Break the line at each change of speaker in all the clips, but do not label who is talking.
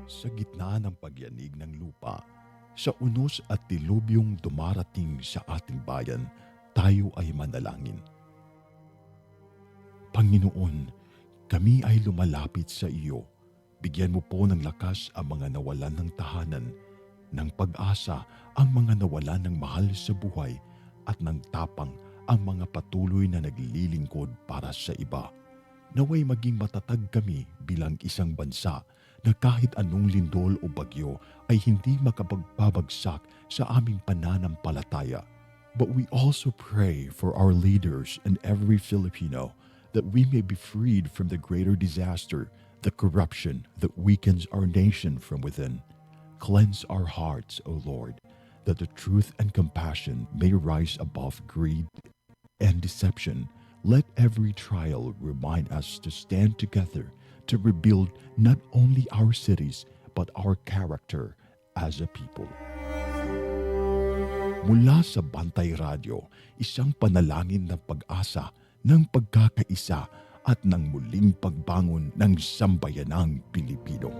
Sa gitna ng pagyanig ng lupa, sa unos at dilubyong dumarating sa ating bayan, tayo ay manalangin. Panginoon, kami ay lumalapit sa iyo. Bigyan mo po ng lakas ang mga nawalan ng tahanan, ng pag-asa ang mga nawalan ng mahal sa buhay, at ng tapang ang mga patuloy na naglilingkod para sa iba. Naway maging matatag kami bilang isang bansa na kahit anong lindol o bagyo ay hindi makapagpabagsak sa aming pananampalataya. But we also pray for our leaders and every Filipino that we may be freed from the greater disaster, the corruption that weakens our nation from within. Cleanse our hearts, O Lord, that the truth and compassion may rise above greed and deception. Let every trial remind us to stand together to rebuild not only our cities but our character as a people. Mula sa Bantay Radio, isang panalangin ng pag-asa, ng pagkakaisa at ng muling pagbangon ng sambayanang Pilipino.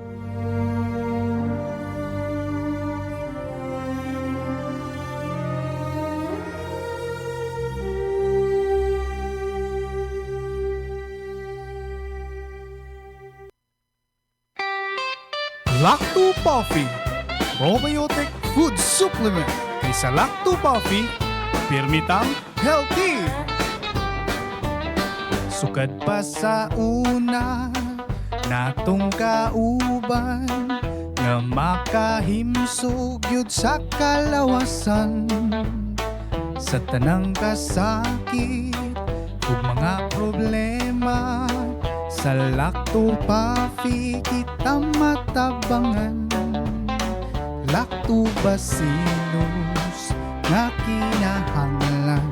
Lacto Coffee, probiotic food supplement. Kaysa Lacto Coffee, pirmitang healthy. Sukad pa sa una, natong kauban, nga makahimsog yun sa kalawasan. Sa tanang kasakit, ug mga problema, sa Lacto Coffee kita matabangan. Lactobacillus nga kinahanglan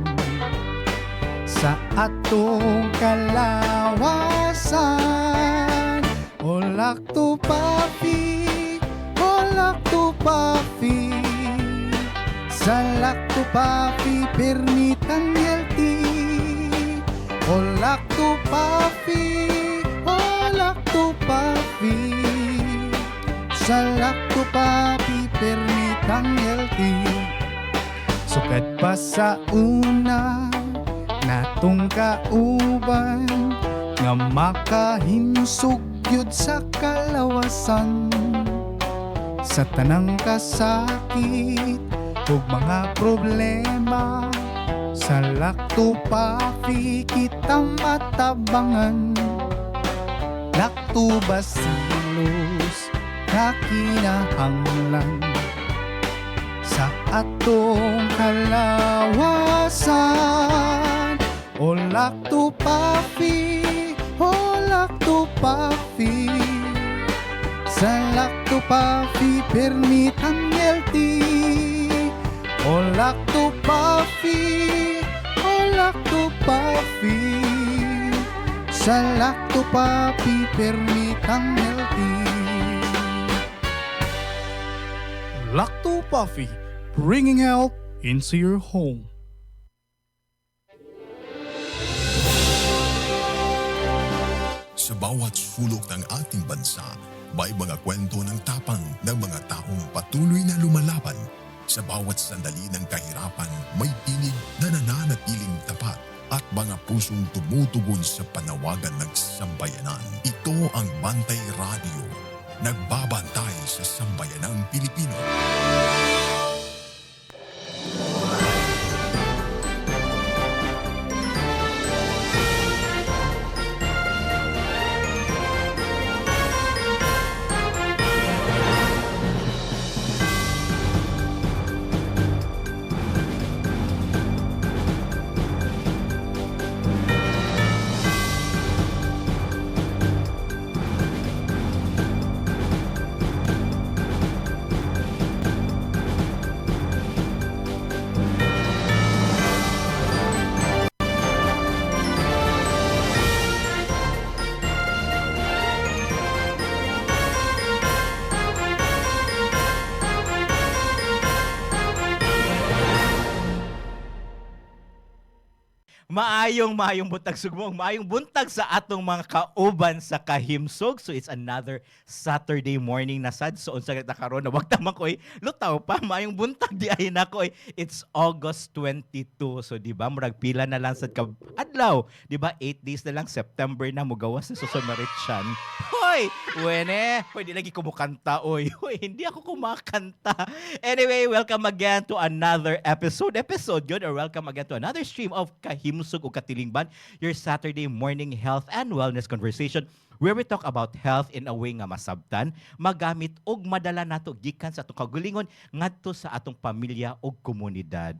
sa atong kalawasan. O Lacto Coffee, o Lacto Coffee, sa Lacto Coffee permitang healthy. O Lacto Coffee, o Lacto Coffee, sa Lacto Coffee permitang healthy. Sukad pa sa una, natong kauban, nga makahimsog yun sa kalawasan. Sa tanang kasakit ug mga problema, sa Lacto Coffee kita matabangan. Lactobacillus nga kinahanglan sa atong kalawasan. O Lacto Coffee, o Lacto Coffee, sa Lacto Coffee permitang healthy. O Lacto Coffee, o Lacto Coffee, sa Lacto Coffee permitang healthy. Lacto Coffee, bringing health into your home.
Sa bawat sulok ng ating bansa, may mga kwento ng tapang ng mga taong patuloy na lumalaban. Sa bawat sandali ng kahirapan, may tinig na nananatiling tapat at mga pusong tumutugon sa panawagan ng sambayanan. Ito ang Bantay Radio, nagbabantay sa sambayanang Pilipino.
Maayong buntag sugmong, maayong buntag sa atong mga kauban sa kahimsog. So it's another Saturday morning na sad. So unsa kita karon na wag tama ko lutaw pa maayong buntag di ay nako It's August 22. So di ba murag pila na lang sad ka adlaw, di ba 8 days na lang September na mugawas sa Susumaritsan. Hoy, wene, pwede lagi kumukanta oy. Hoy, hindi ako kumakanta. Anyway, welcome again to another episode yun, or welcome again to another stream of Kahimsog o Katilingban, your Saturday morning health and wellness conversation where we talk about health in a way nga masabtan, magamit og madala nato gikan sa atong kagulingon ngadto sa atong pamilya ug komunidad.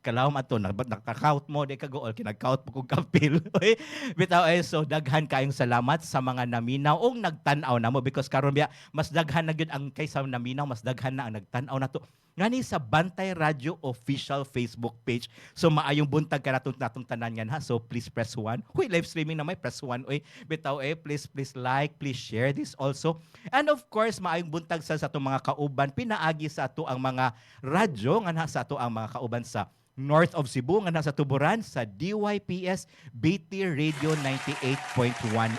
Kalawom ato nakaka-count mo di kagool kinag-count po kog kapil. Bitaw so daghan kayong salamat sa mga naminaw ug nagtan-aw namo because karon biya mas daghan na gyud ang kaysa naminaw, mas daghan na ang nagtan-aw nato ngani sa Bantay Radio official Facebook page. So maayong buntag ka natong tanan yan ha. So please press 1. Huy, live streaming na may press 1. Oy, bitaw please like, please share this also. And of course, maayong buntag sa atong mga kauban pinaagi sa ato ang mga radyo nga sa ato ang mga kauban sa North of Cebu nga nasa Tuburan sa DYPS BT Radio 98.1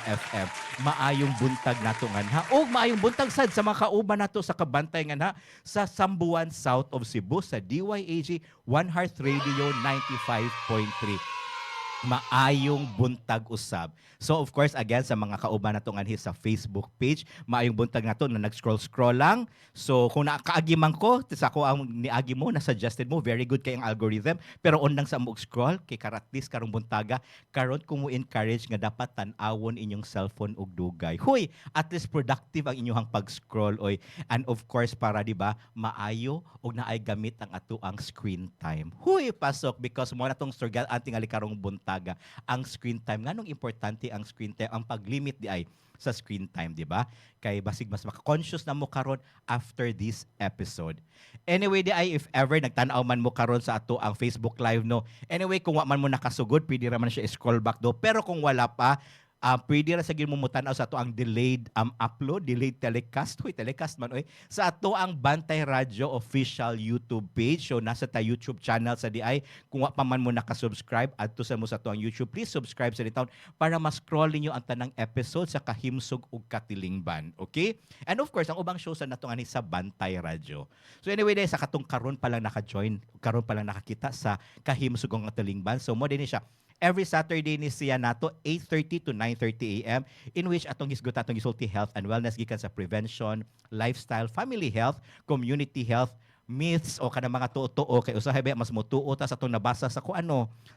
FM. Maayong buntag nato nga ha. O maayong buntag sad sa mga kauban nato sa kabantay nga ha sa Sambuan South of Cebu sa DYAG One Heart Radio 95.3. Maayong buntag usab. So of course again sa mga kauban nato nganhi sa Facebook page, maayong buntag nato na nag-scroll lang. So kung nakaagi man ko sa ko ang niagi mo na suggested mo, very good kay ang algorithm, pero on lang sa mo scroll kay karatis karong buntaga karon ko mo encourage nga dapat tan-awon inyong cellphone og dugay. Huy, at least productive ang inyong pag-scroll oy. And of course para di ba maayo og naay gamit ang ato ang screen time. Huy, pasok because mo na tong surgal anting ali karong buntaga ang screen time. Nganong importante ang screen time, ang pag-limit di ay sa screen time, di ba? Kay basig mas maka-conscious na mo karon after this episode. Anyway, di ay if ever nagtan-aw man mo karon sa ato ang Facebook Live no. Anyway, kung wa man mo nakasugod, pwede ra man siya scroll back do. Pero kung wala pa, pwede ra sa mo mutanaw sa ato ang delayed upload, delayed telecast, telecast man sa ato ang Bantay Radio official YouTube page. So nasa ta YouTube channel sa DI. Kung wa pa man mo nakasubscribe adto sa mo sa ato ang YouTube, please subscribe sa ditown para ma-scroll ninyo ang tanang episode sa Kahimsog ug Katilingban. Okay? And of course, ang ubang show sa nato ani sa Bantay Radio. So anyway, sa katong karon pa lang naka-join, karon pa lang nakakita sa Kahimsog ug Katilingban. So mo din siya every Saturday ni siya nato 8:30 to 9:30 AM in which atong hisgot atong gisulti health and wellness gikan sa prevention, lifestyle, family health, community health, myths o kanang mga tuo kay usahay ba mas motuo ta sa atong nabasa sa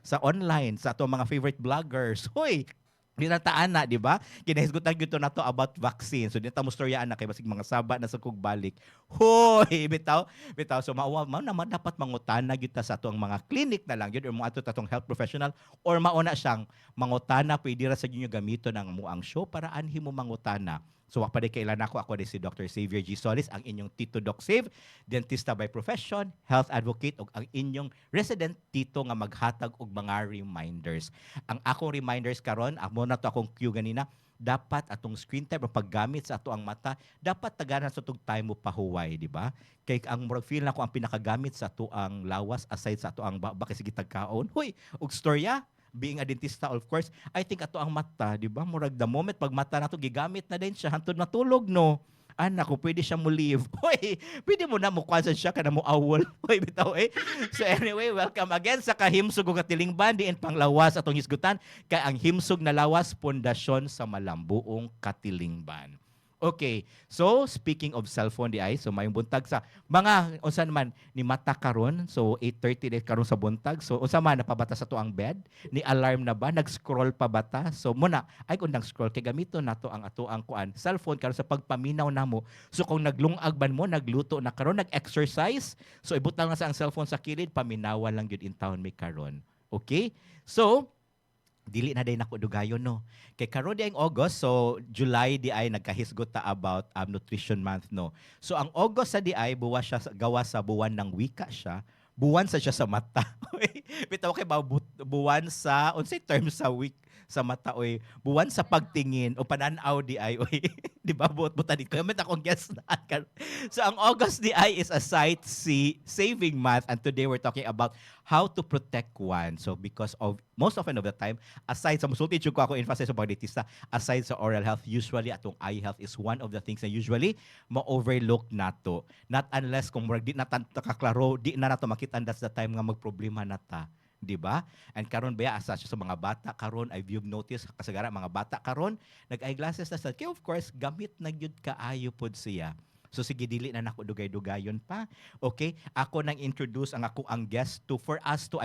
sa online sa atong mga favorite bloggers. Hoy, dinataan na, di ba? Kinahisgutan gyud na to about vaccine. So dito mo storyaan na kay basig mga saba na sa kog balik. Hoy, bitaw. So mao naman dapat mangutana gyud ta sa atong mga clinic na lang gyud or mo ato tatong health professional or mauna siyang mangutana pwede ra sa inyo gamiton ang muang show para anhi mo mangutana. So wa pa di kailan ako di si Dr. Xavier G. Solis, ang inyong Tito Doc Save, dentista by profession, health advocate ug ang inyong resident tito nga maghatag og mga reminders. Ang akong reminders karon, amo na to akong cue ganina, dapat atong screen time o paggamit sa ato ang mata, dapat tagana sa tug time mo pahuway, di ba? Kay ang murag feel na ko ang pinakagamit sa ato ang lawas aside sa ato ang bakit sige tagkaon. Hoy, og storya being a dentista, of course, I think ato ang mata, di ba? Murag the moment pag mata nato gigamit na din siya hantod matulog no. Anak ko, pwede siya mo leave. Hoy, pwede mo na mo kwansan siya kana mo awol. Hoy, bitaw So anyway, welcome again sa Kahimsog ug Katilingban diin panglawas atong hisgutan kay ang himsog na lawas pundasyon sa malambuong Katilingban. Okay, so speaking of cellphone di ay, so mayong buntag sa mga unsa man ni mata karon, so 8:30 karon sa buntag. So unsa man napabata sa to ang bed, ni alarm na ba, nag-scroll pa bata. So muna ay kun nang scroll kay gamiton nato ang ato ang kuan cellphone karon sa pagpaminaw namo. So kung naglungag ban mo, nagluto na karon, nag-exercise, so ibutang na sa ang cellphone sa kilid, paminawan lang gyud in town may karon. Okay? So dili na day nako dugayon no. Kay karon di ang August, so July di ay nagkahisgot ta about nutrition month no. So ang August sa di ay buwa siya gawa sa buwan ng wika siya. Buwan sa siya sa mata. Bitaw kay buwan sa unsay term sa week sa mata oy, buwan sa pagtingin o pananaw di ay oy. Di ba buot-butan di comment akong guess na. So ang August di ay is a sight saving month, and today we're talking about how to protect one. So because of most often of the time, aside sa musulti jud ko ako emphasize sa mga dentista, aside sa oral health, usually atong eye health is one of the things na usually ma-overlook nato. Not unless kung murag di na kaklaro, di na nato makita, that's the time nga magproblema nata. Di ba? And karon ba asa siya sa mga bata karon, you've noticed kasagara mga bata karon nag-eyeglasses na sa kaya of course gamit na gyud kaayo pod siya. So sige dili na nako dugay-dugayon pa. Okay? Ako nang introduce ang ako ang guest to for us to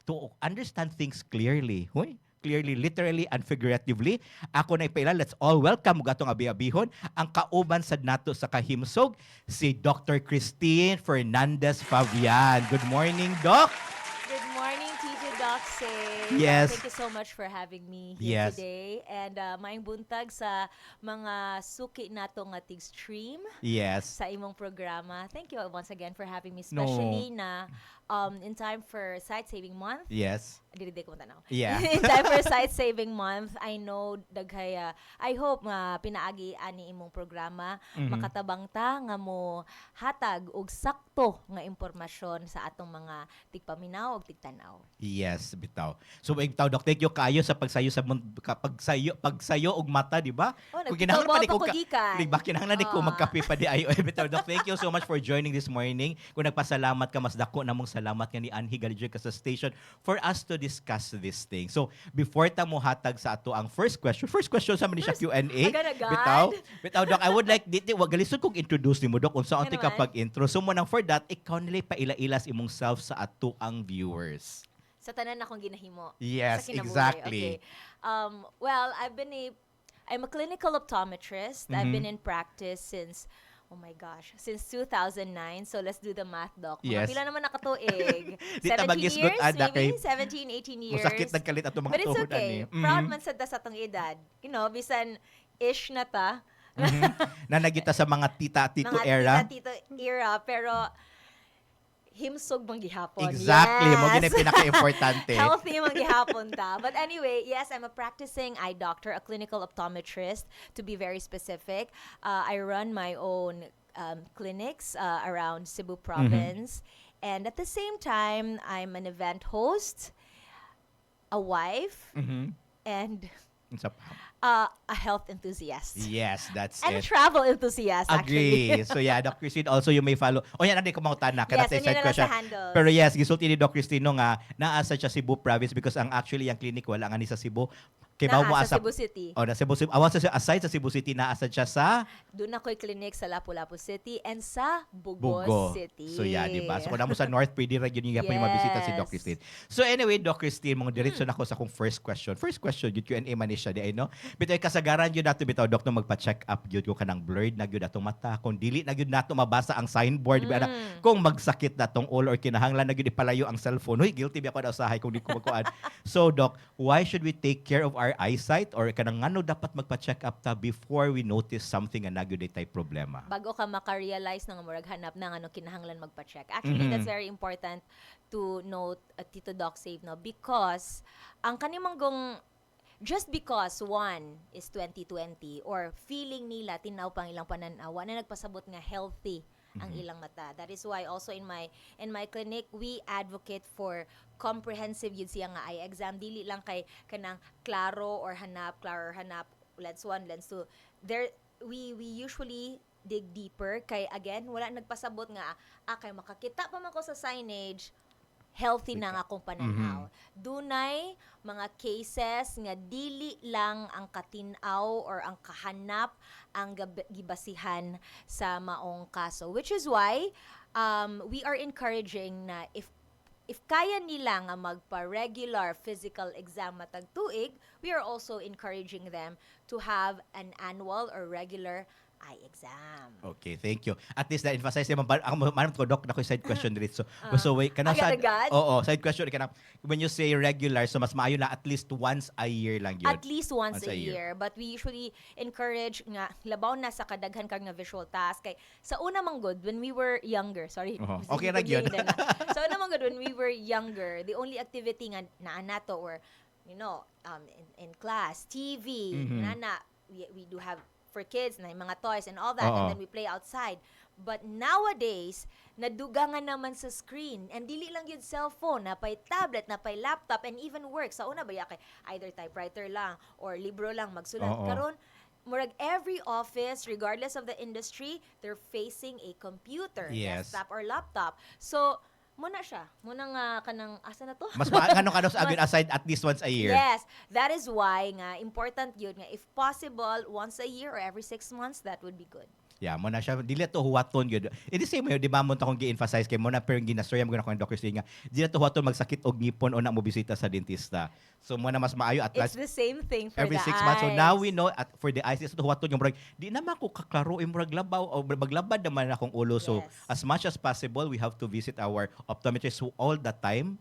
to understand things clearly. Hoy, clearly, literally, and figuratively. Ako na ipaila, let's all welcome gatong abi-abihon ang kauban sad nato sa kahimsog, si Dr. Christine Fernandez Fabian. Good morning, Doc.
Good morning, Tito Doxy.
Yes.
Thank you so much for having me here
Yes.
today. And maayong buntag sa mga suki nato nga tig-stream
Yes.
sa imong programa. Thank you once again for having me, especially na in time for Sight Saving Month.
Yes.
Dili ko tanaw.
Yeah.
In time for Sight Saving Month, I know daghaya I hope nga pinaagi ani imong programa makatabang ta nga mo hatag og sakto nga impormasyon sa atong mga tigpaminaw ug tigtanaw.
Yes, bitaw. So ikaw, Doc, thank you kayo sa pagsayo sa pagsayo og mata, di ba?
Oh,
Kung kinahanglan pa di ko
gikan.
di ba kinahanglan di ko magkape pa di ayo. Bitaw, Doc, thank you so much for joining this morning. Kung nagpasalamat ka, mas dako namong salamat nga ni Anhi Galijoy ka sa station for us to discuss this thing. So, before ta mo hatag sa ato ang first question sa man siya Q&A.
Agad-agad.
Bitaw, Doc, I would like dito wag galisod kog introduce nimo, Doc, unsa unti ka
Ano man?
pag-intro. So mo nang for that, ikaw nila paila-ilas imong self sa ato ang viewers.
Sa tanan akong ginahimo.
Yes,
sa kinabuhi.
exactly.
Okay. Well, I'm a clinical optometrist. I've been in practice since since 2009. So let's do the math, Doc.
Yes.
Mga pila naman nakatuig.
Di ta
17
magisgot,
years,
ada,
maybe?
kay-
17, 18 years.
Musakit nagkalit ato mga
But it's
tuhudan
okay.
eh.
Proud man sad ta sa atong edad. You know, bisan ish na ta.
Na nagita sa mga tita-tito
Mga
era.
tita-tito era. Pero himsog mang gihapon.
Exactly.
Yes.
Mo gina pinaka-importante.
Healthy mang gihapon ta. But anyway, yes, I'm a practicing eye doctor, a clinical optometrist, to be very specific. I run my own clinics around Cebu province. And at the same time, I'm an event host, a wife, and
Unsa pa?
a health enthusiast.
Yes, that's
And a
it.
travel enthusiast, actually.
Agree. So yeah, Doc Christine, also you may follow. O yan, hindi ko mautana.
Yes,
Kanata
and yun
side
na lang
question.
sa handles.
Pero yes, gisulti ni Doc Christine no nga, naasa siya Cebu province because ang actually yung clinic wala nga ni sa Cebu. Kay
Naa
mo
sa
asa.
Cebu City.
Oh, na Cebu City. Awan sa aside sa Cebu City, naasa siya sa
Doon ako'y clinic sa Lapu-Lapu City and sa Bugos
Bugo.
City.
So yeah, di ba? So kung mo sa North, pwede rin yun yung yes. mabisita si Doc
Yes.
Christine. So anyway, Doc Christine, mga diretso na ako sa akong first question. First question, yun Q&A man siya, di ay no? Bito'y kasagaran yun nato, bitaw, Doc, no, magpa-check up yun ko kanang blurred na yun atong mata. Kung dili na yun nato mabasa ang signboard, di ba? Kung magsakit na tong ulo or kinahanglan na yun ipalayo ang cellphone. Uy, guilty ba ako na usahay kung di ko magkuhan. So, Doc, why should we take care of our eyesight or kanang ano dapat magpa-check up ta before we notice something na nagyud tay problema?
Bago ka maka-realize na nga murag hanap na ano kinahanglan magpa-check. Actually, that's very important to note, Tito Doc Save, no? Because ang kanimanggong just because one is 2020 or feeling nila tinaw pang ilang pananaw na nagpasabot nga healthy ang ilang mata. That is why also in my clinic we advocate for comprehensive yun siya nga eye exam, dili lang kay kanang klaro or hanap lens 1 lens 2. There we usually dig deeper kay again wala nagpasabot nga kay makakita pa man ko sa signage healthy na nga akong pananaw. Dunay mga cases nga dili lang ang katinaw or ang kahanap ang gibasihan sa maong kaso. Which is why we are encouraging na if kaya nila nga magpa-regular physical exam matag tuig, we are also encouraging them to have an annual or regular eye exam.
Okay, thank you. At least na-emphasize naman, ako manam ko, Doc, na ko side question dito. So, wait, kanang
Agad-agad?
Oo, side question, kanang, when you say regular, so mas maayo na at least once a year lang yun.
At least once a year. But we usually encourage nga, labaw na sa kadaghan kag nga visual task. Kay, sa una mang good, when we were younger, sorry.
Okay ra gyud.
Sa una mang good, when we were younger, the only activity nga naa nato or in class, TV, we do have for kids na yung mga toys and all that,
Oo.
and then we play outside. But nowadays, naduga nga naman sa screen, and dili lang yun cellphone, napay tablet, napay laptop, and even work. Sa una ba kay either typewriter lang or libro lang magsulat.
Oo.
Karon, murag every office, regardless of the industry, they're facing a computer,
Yes.
desktop or laptop. So, muna siya. Muna nga kanang, asa na to?
Mas kanong sa agad aside at least once a year.
Yes, that is why nga important yun nga if possible once a year or every 6 months, that would be good.
Yeah, mo na siya dili to huwaton gyud. It is same way di ba mo ta kong gi-emphasize kay mo na pero ginastorya mo na ko Dr. Singh nga dili to huwaton magsakit og ngipon o na mo bisita sa dentista. So mo na mas maayo at
It's
last
the same thing for
every
the
6 months. So now we
eyes.
know at for the eyes is to huwaton yung murag di naman ko kaklaro yung murag labaw o maglabad naman akong ulo. So
Yes.
as much as possible we have to visit our optometrist all the time,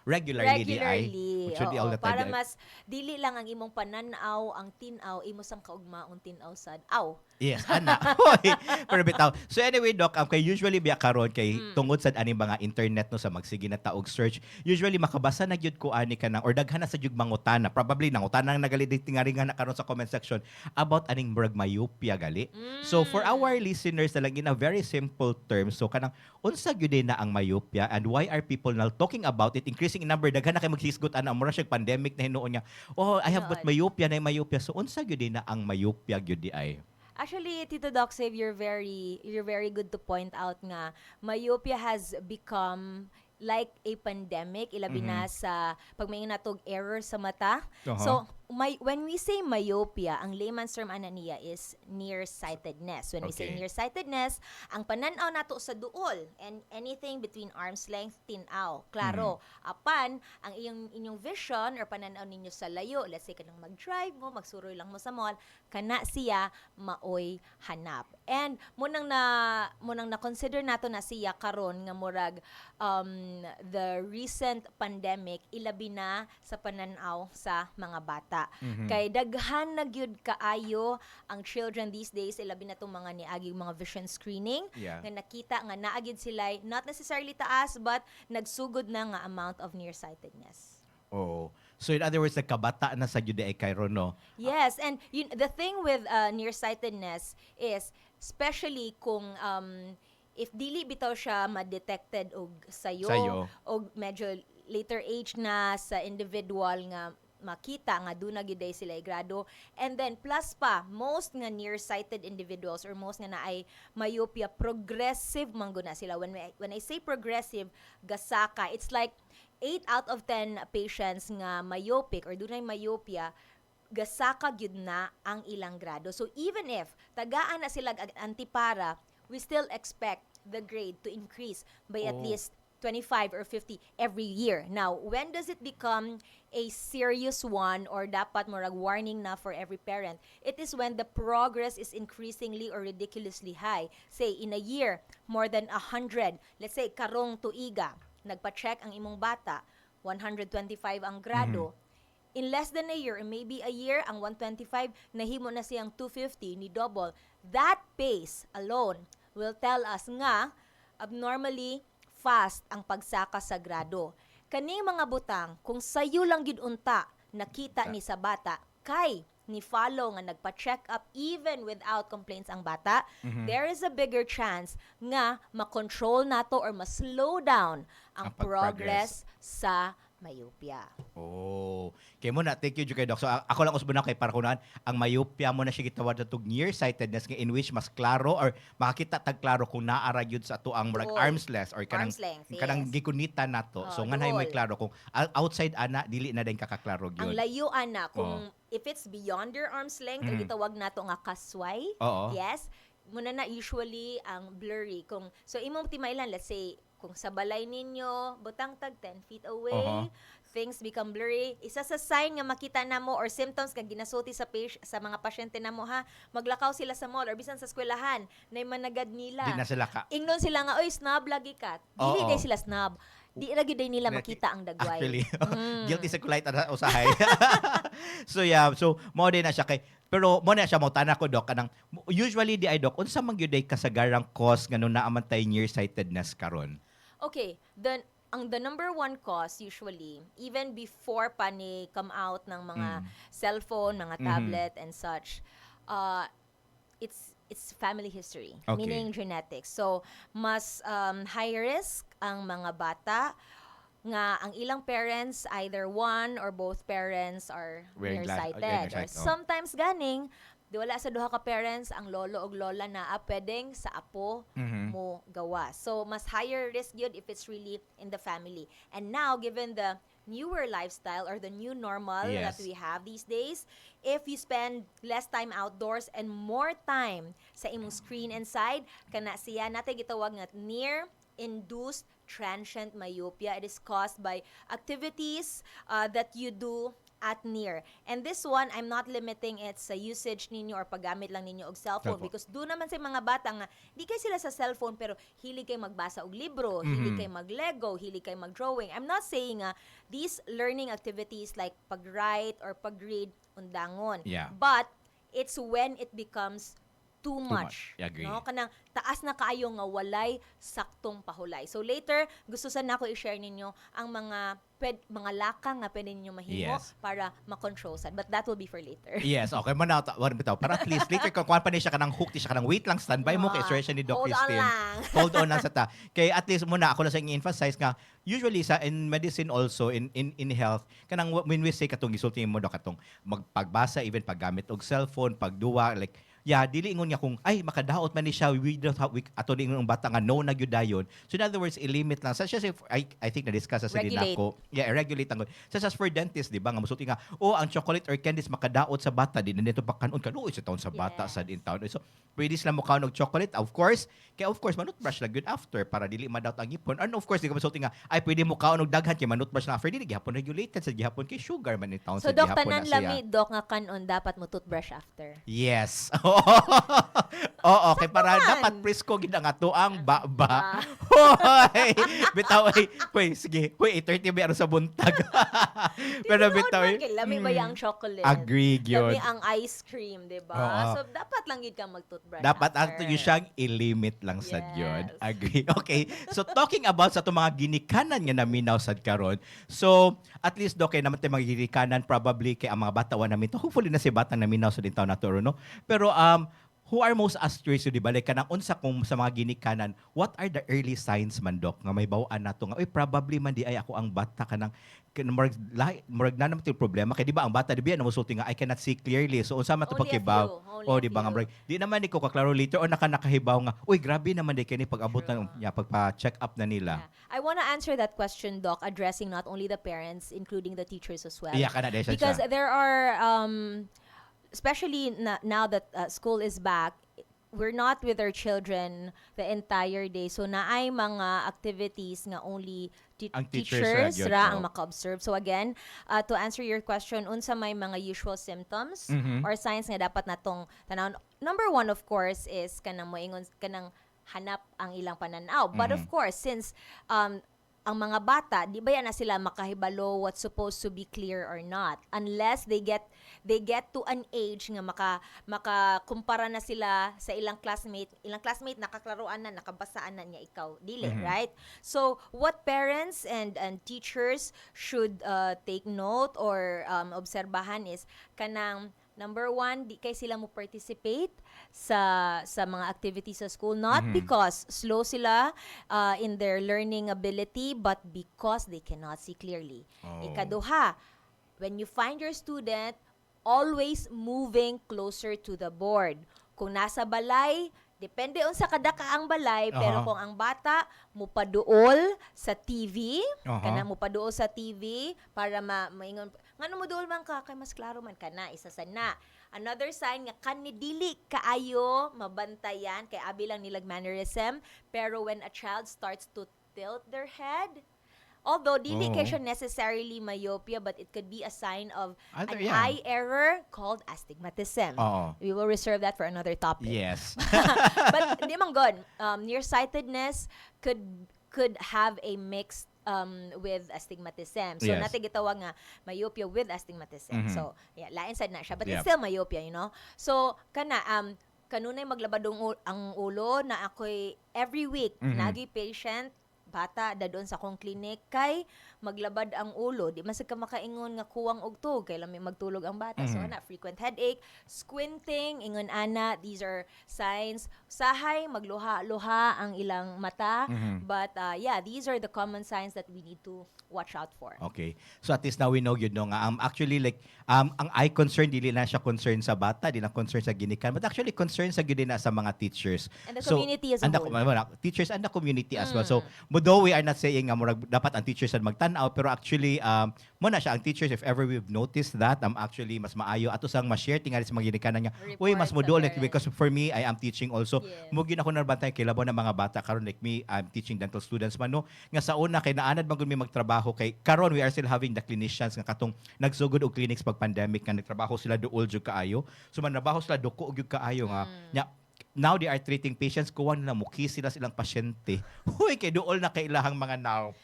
regularly di ay. Which should be all
oo,
the time.
para
di ay.
mas dili lang ang imong pananaw, ang tinaw, imo sang kaugmaong tinaw sad. Aw.
Yes, ana. Hoy, pero bitaw. So anyway, Doc, kay usually biya karon kay tungod sa ani mga internet no sa magsige na taog search, usually makabasa na gyud ko ani ka or daghan na sa jud mangutana. Probably nangutana nga nagalidit nga rin nga na karon sa comment section about aning murag myopia gali. So for our listeners na lang in a very simple term, so kanang unsa gyud na ang myopia and why are people now talking about it increasing in number daghan na kay maghisgot ana mura siya pandemic na hinuon niya. Oh, I have got myopia na myopia. So unsa gyud na ang myopia gyud di ay?
Actually, Tito Doc Save, you're very good to point out nga myopia has become like a pandemic, ilabi na sa pagmaingon natog error sa mata. So, when we say myopia, ang layman's term ana niya is nearsightedness. When we say
Okay.
nearsightedness, ang pananaw nato sa duol and anything between arm's length, tinaw. Klaro, apan ang inyong vision or pananaw ninyo sa layo, let's say kanang mag-drive mo, magsuroy lang mo sa mall, kana siya maoy hanap. And munang na consider nato na siya karon nga murag the recent pandemic ilabi na sa pananaw sa mga bata. Kay daghan na gyud kaayo ang children these days ilabi na tong mga niaging mga vision screening
Yeah.
nga nakita nga naagid sila not necessarily taas but nagsugod na nga amount of nearsightedness.
Oh. So in other words, nagkabata na sa jud ay karon no.
Yes, and the thing with nearsightedness is especially kung if dili bitaw siya ma-detected og sayo og medyo later age na sa individual nga makita nga doon na giday sila grado, and then plus pa most nga nearsighted individuals or most nga naay myopia progressive man guna sila. When I say progressive, gasaka, it's like 8 out of 10 patients nga myopic or dunay myopia gasaka gyud na ang ilang grado. So even if tagaan na sila antipara, we still expect the grade to increase by at least 25 or 50 every year. Now, when does it become a serious one or dapat morag warning na for every parent? It is when the progress is increasingly or ridiculously high. Say, in a year, more than 100. Let's say, karong tuiga, nagpa-check ang imong bata, 125 ang grado. In less than a year, or maybe a year, ang 125, nahimo na siyang 250, ni double. That pace alone will tell us nga, abnormally fast ang pagsaka sa grado. Kani mga butang, kung sayo lang gid unta nakita ni sa bata, kay ni follow nga nagpa-check up even without complaints ang bata, there is a bigger chance nga makontrol nato or ma-slow down ang
Ang pag-progress.
progress sa myopia.
Oh. Kay mo na, thank you kay Doc. So ako lang usbo na kay para kunan ang myopia mo na siya gitawad na tog nearsightedness nga in which mas klaro or makakita tag klaro kung naara gyud sa ato ang murag
Duol.
arm's length or kanang
Arm's length,
kanang
yes.
gikunita nato. So
Oh,
nga may
duol.
klaro kung outside ana dili na din kakaklaro
Ang
gyud.
layuan na kung if it's beyond your arm's length or gitawag nato nga kasway.
Oo.
Yes. Muna na usually ang blurry kung so imong timailan, let's say kung sa balay ninyo butang tag 10 feet away, things become blurry. Isa sa sign nga makita namo or symptoms nga ginasulti sa sa mga pasyente namo ha, maglakaw sila sa mall or bisan sa eskwelahan nay managad nila.
Di na sila ka.
Ingnon sila nga oy snob lagi kat. Dili
Oo.
day sila snob. Di lagi day nila makita ang dagway.
Actually, guilty sa kulay ta usahay. So yeah, so mo din na siya kay pero mo na siya mo tanan ko Doc kanang usually di ay Doc unsa man gyud ay kasagarang cause ngano na amantay nearsightedness karon?
Okay, then ang the number one cause usually, even before pa ni come out ng mga cellphone, mga tablet and such, it's family history,
Okay.
meaning genetics. So, mas high risk ang mga bata nga ang ilang parents, either one or both parents are
Very glad-
nearsighted. Or
nearsighted, oh.
sometimes ganing, di wala sa duha ka parents, ang lolo o lola na pwedeng sa apo mo gawa. So, mas higher risk yun if it's really in the family. And now, given the newer lifestyle or the new normal that
Yes.
we have these days, if you spend less time outdoors and more time sa imong screen inside, kana siya natin gitawag nga near induced transient myopia. It is caused by activities that you do at near. And this one, I'm not limiting it sa usage ninyo or paggamit lang ninyo og cellphone,
Cellphone.
because doon naman sa mga bata nga di kay sila sa cellphone pero hilig kay magbasa og libro, hilig kay mag-Lego, hilig kay mag-drawing. I'm not saying these learning activities like pag-write or pag-read undangon.
Yeah.
But it's when it becomes too
much.
much.
I agree.
No? Kanang taas na kaayo nga walay saktong pahulay. So later, gusto sana ako i-share ninyo ang mga lakang nga pwede ninyo mahimo
Yes.
para makontrol sad. But that will be for later.
Yes, okay mo na wala bitaw. Para at least later kung kuan pa ni siya kanang hook, di siya kanang wait lang, standby mo kay share siya ni Doc
Hold on
Christine.
lang.
Hold on lang sa ta. Kay at least muna ako lang sa emphasize nga usually sa in medicine also in health kanang when we say katong gisulti mo Doc katong magpagbasa even paggamit og cellphone, pagduwa like dili ingon niya kung ay makadaot man ni siya we don't have ato ni ingon bata nga no na gyud dayon. So in other words, i-limit lang. Such as if I think na discuss sa din
Regulate.
ako. Yeah, regulate ang. Such as for dentist, di ba nga musulti nga ang chocolate or candies makadaot sa bata din nito pa kanon sa taon sa bata
Yes.
sa din taon. So pwede sila mo kaon og chocolate of course. Kaya of course manut brush lang good after para dili madaot ang ipon. And of course di ka musulti nga ay pwede mo kaon og daghan kay manut brush lang after dili gihapon regulated sa gihapon kay sugar man ni taon
So
sa
Doc,
gihapon
tanan
na siya.
lami, Doc, nga kanon dapat mo toothbrush after.
Yes. Oo, kay para
man.
dapat presko gid ang ato ang baba.
Ah.
Hoy, bitaw ay, hoy, sige. Hoy, 8:30 ba sa buntag. Pero bitaw ay,
Kay lami ba yung chocolate?
agree gyud.
Lami ang ice cream, di ba?
Oo.
So dapat lang gid ka mag-toothbrush
Dapat
after.
ato yung siyang i-limit lang sad
Yes.
yun. Agree. Okay. So talking about sa itong mga ginikanan nga naminaw sad karon. So at least do kay naman tayo mga ginikanan probably kay ang mga bata wa namin to. Hopefully na si bata naminaw sa din taon na to, no? Pero who are most curious di balik kanang unsa kung sa mga ginikanan, what are the early signs man Doc nga may bawaan nato nga probably man di ay ako ang bata kanang murag na naman yung problema kay di ba ang bata di ba namusulti nga I cannot see clearly, so unsa man to
Only a
pagkibaw
few, only
o
a
di ba nga
few.
murag di naman ni ko kaklaro later o nakahibaw nga uy grabe naman di kini pag-abot ng pagpa-check up na nila.
Yeah. I want to answer that question, Doc, addressing not only the parents, including the teachers as well.
Iya kana dahil siya.
Because there are, especially now that school is back, we're not with our children the entire day. So naay mga activities nga only
Ang teachers
teachers
ra gyud,
ra
oh.
ang maka-observe. So again, to answer your question, unsa may mga usual symptoms or signs nga dapat natong tanawon. Number one, of course, is kanang moingon kanang hanap ang ilang pananaw. But of course, since ang mga bata, di ba yan na sila makahibalo what's supposed to be clear or not, unless they get to an age nga makakumpara na sila sa ilang classmate nakaklaruan na, nakabasaan na niya ikaw dili, right? So what parents and teachers should take note or obserbahan is kanang number one, di kay sila mo participate sa mga activities sa school, not because slow sila in their learning ability, but because they cannot see clearly. Ikaduha, when you find your student always moving closer to the board. Kung nasa balay, depende unsa kadaka ang balay, pero kung ang bata mupaduol sa TV, kana mupaduol sa TV para maingon ngano mo duol man ka kay mas klaro man kana isa sa na. Another sign nga kanidili kaayo mabantayan kay abi lang nilag mannerism, pero when a child starts to tilt their head, although dili kay siya necessarily myopia, but it could be a sign of
Other,
an eye error called astigmatism.
Oo.
We will reserve that for another topic.
Yes.
But di man good. Nearsightedness could have a mixed with astigmatism. So
Yes.
natin gitawag nga myopia with astigmatism.
Mhm.
So yeah, lain sad na siya, but it's
Yep.
still myopia, you know. So kana kanunay maglabad ang ulo na ako'y every week
Mhm.
nagi patient bata dadon sa akong klinik kay maglabad ang ulo, di man sad ka makaingon nga kuwang og tug kay lami magtulog ang bata. So ana, frequent headache, squinting, ingon ana, these are signs. Usahay magluha-luha ang ilang mata, but yeah, these are the common signs that we need to watch out for.
Okay. So at least now we know yun no nga actually like ang eye concern dili na siya concern sa bata, di na concern sa ginikan, but actually concern sa gyud na sa mga teachers.
And the community as a whole.
Teachers and the community as well. So although we are not saying nga murag dapat ang teachers ang magtan-aw, pero actually mo na siya ang teachers, if ever we've noticed that actually mas maayo ato sang ma-share tingali sa mga ginikanan nga uy mas
Reports
moduol
sa
like, because for me I am teaching also.
Yes.
Mo gyud ako narbantay kay labaw ng mga bata karon like me I'm teaching dental students man no nga sa una kay naanad man gud mi magtrabaho kay karon we are still having the clinicians nga katong nagsugod og clinics pag pandemic nga nagtrabaho sila duol jud kaayo. So man trabaho sila duko jud kaayo nga nya now they are treating patients kuwan na muki sila silang pasyente. Huy kay duol na kay ilahang mga now.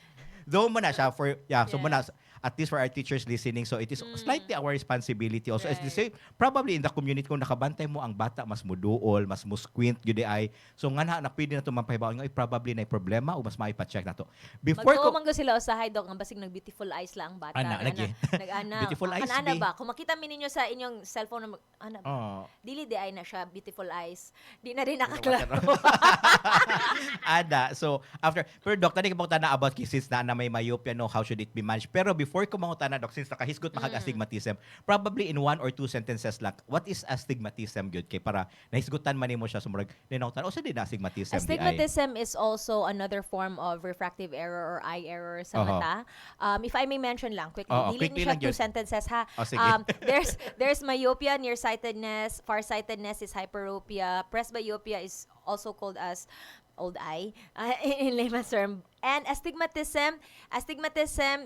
Though mo na siya for so mo na at least for our teachers listening, so it is slightly our responsibility also as they say probably in the community kung nakabantay mo ang bata mas muduol, mas mo squint gyud ay so nga na pwede na to mapahibaw nga probably na problema o mas maipa-check na to before ko
Magtuo man sila usahay dok nga basig nag beautiful eyes lang ang bata.
Ana, lagi.
Nag-ana.
Beautiful eyes,
Ana
be.
ba? Kung makita mi ninyo sa inyong cellphone na ana ba?
oh
Dili di ay na siya beautiful eyes. Di na rin nakaklaro.
Ada. So, after, pero Doc, tani ka na about cases na may myopia, no, how should it be managed? Pero before ko mangutan na, Doc, since nakahisgot astigmatism, probably in 1 or 2 sentences lang, what is astigmatism, good? Kay para nahisgutan man nimo siya, sumurag, ninautan, o sa din astigmatism?
Astigmatism is also another form of refractive error or eye error sa mata. If I may mention lang, quickly, dili
quickly
ni siya
lang
2
yun.
sentences ha.
Sige.
There's myopia, nearsightedness, farsightedness is hyperopia, presbyopia is also called as old eye in layman's term. And astigmatism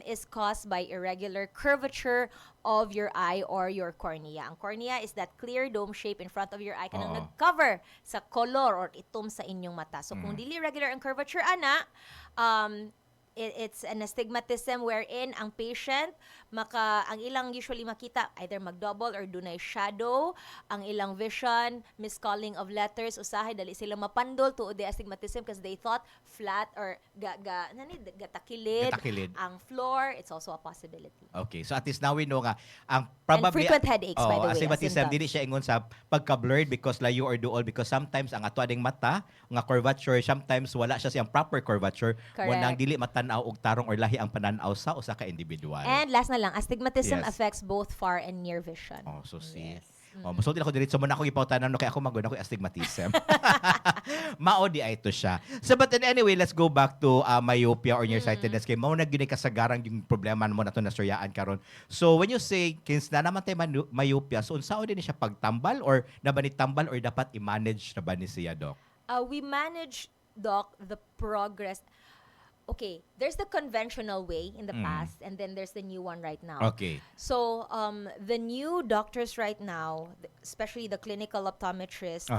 is caused by irregular curvature of your eye or your cornea. Ang cornea is that clear dome shape in front of your eye kanang nag-cover sa color or itom sa inyong mata. So kung dili regular ang curvature ana, it's an astigmatism wherein ang patient ang ilang usually makita either magdouble or dunay shadow, ang ilang vision, miscalling of letters, usahay dali sila mapandol tuod the astigmatism because they thought flat or gatakilid. Ang floor, it's also a possibility.
Okay, so at least now we know nga ang
And
probably
frequent headaches by the way.
astigmatism dili siya ingon sa pagka-blurred because layo or duol because sometimes ang ato ading mata nga curvature sometimes wala siya siyang proper curvature
Correct.
nang dili matanaw og tarong or lahi ang pananaw sa usa ka individual.
And last na lang, astigmatism
Yes.
affects both far and near vision.
Oh, so see.
Yes.
Masulti ako diretso mo na ako ipawtanan no kay ako maguna ko astigmatism. Mao di ay to siya. So but then anyway, let's go back to myopia or nearsightedness kay mao na gyud kasagarang yung problema mo nato na suryaan karon. So when you say kins na naman tay myopia, so unsaon din siya pagtambal or nabani tambal or dapat i-manage na ba ni siya, Doc?
We manage, Doc, the progress. Okay, there's the conventional way in the past, and then there's the new one right now.
Okay.
So, the new doctors right now, especially the clinical optometrists,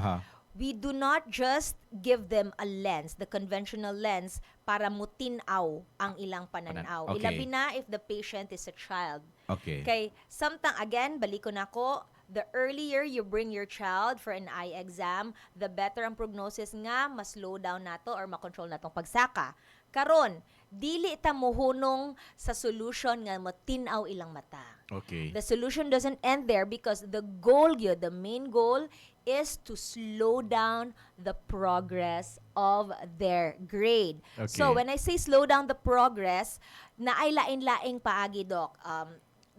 we do not just give them a lens, the conventional lens, para mutinaw ang ilang pananaw.
Okay.
Ilabi na if the patient is a child.
Okay.
Okay, sometimes, again, balik ko na ko, the earlier you bring your child for an eye exam, the better ang prognosis nga, mas slow down nato or makontrol natong pagsaka. Karon, dili ta mohunong sa solution nga matinaw ilang mata.
Okay.
The solution doesn't end there because the goal yun, the main goal is to slow down the progress of their grade.
Okay.
So when I say slow down the progress, naay lain-laing paagi, Doc.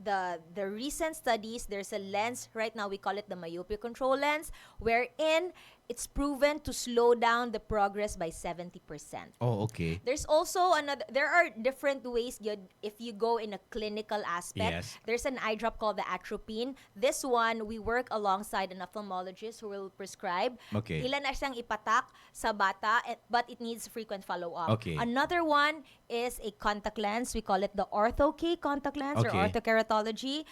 The recent studies, there's a lens right now, we call it the myopia control lens, wherein it's proven to slow down the progress by 70%.
Oh, okay.
There's also there are different ways if you go in a clinical aspect.
Yes.
There's an eye drop called the atropine. This one, we work alongside an ophthalmologist who will prescribe.
Okay.
Ilan na siyang ipatak sa bata, but it needs frequent follow-up.
Okay.
Another one is a contact lens. We call it the Ortho-K contact lens or
Okay.
orthokeratology.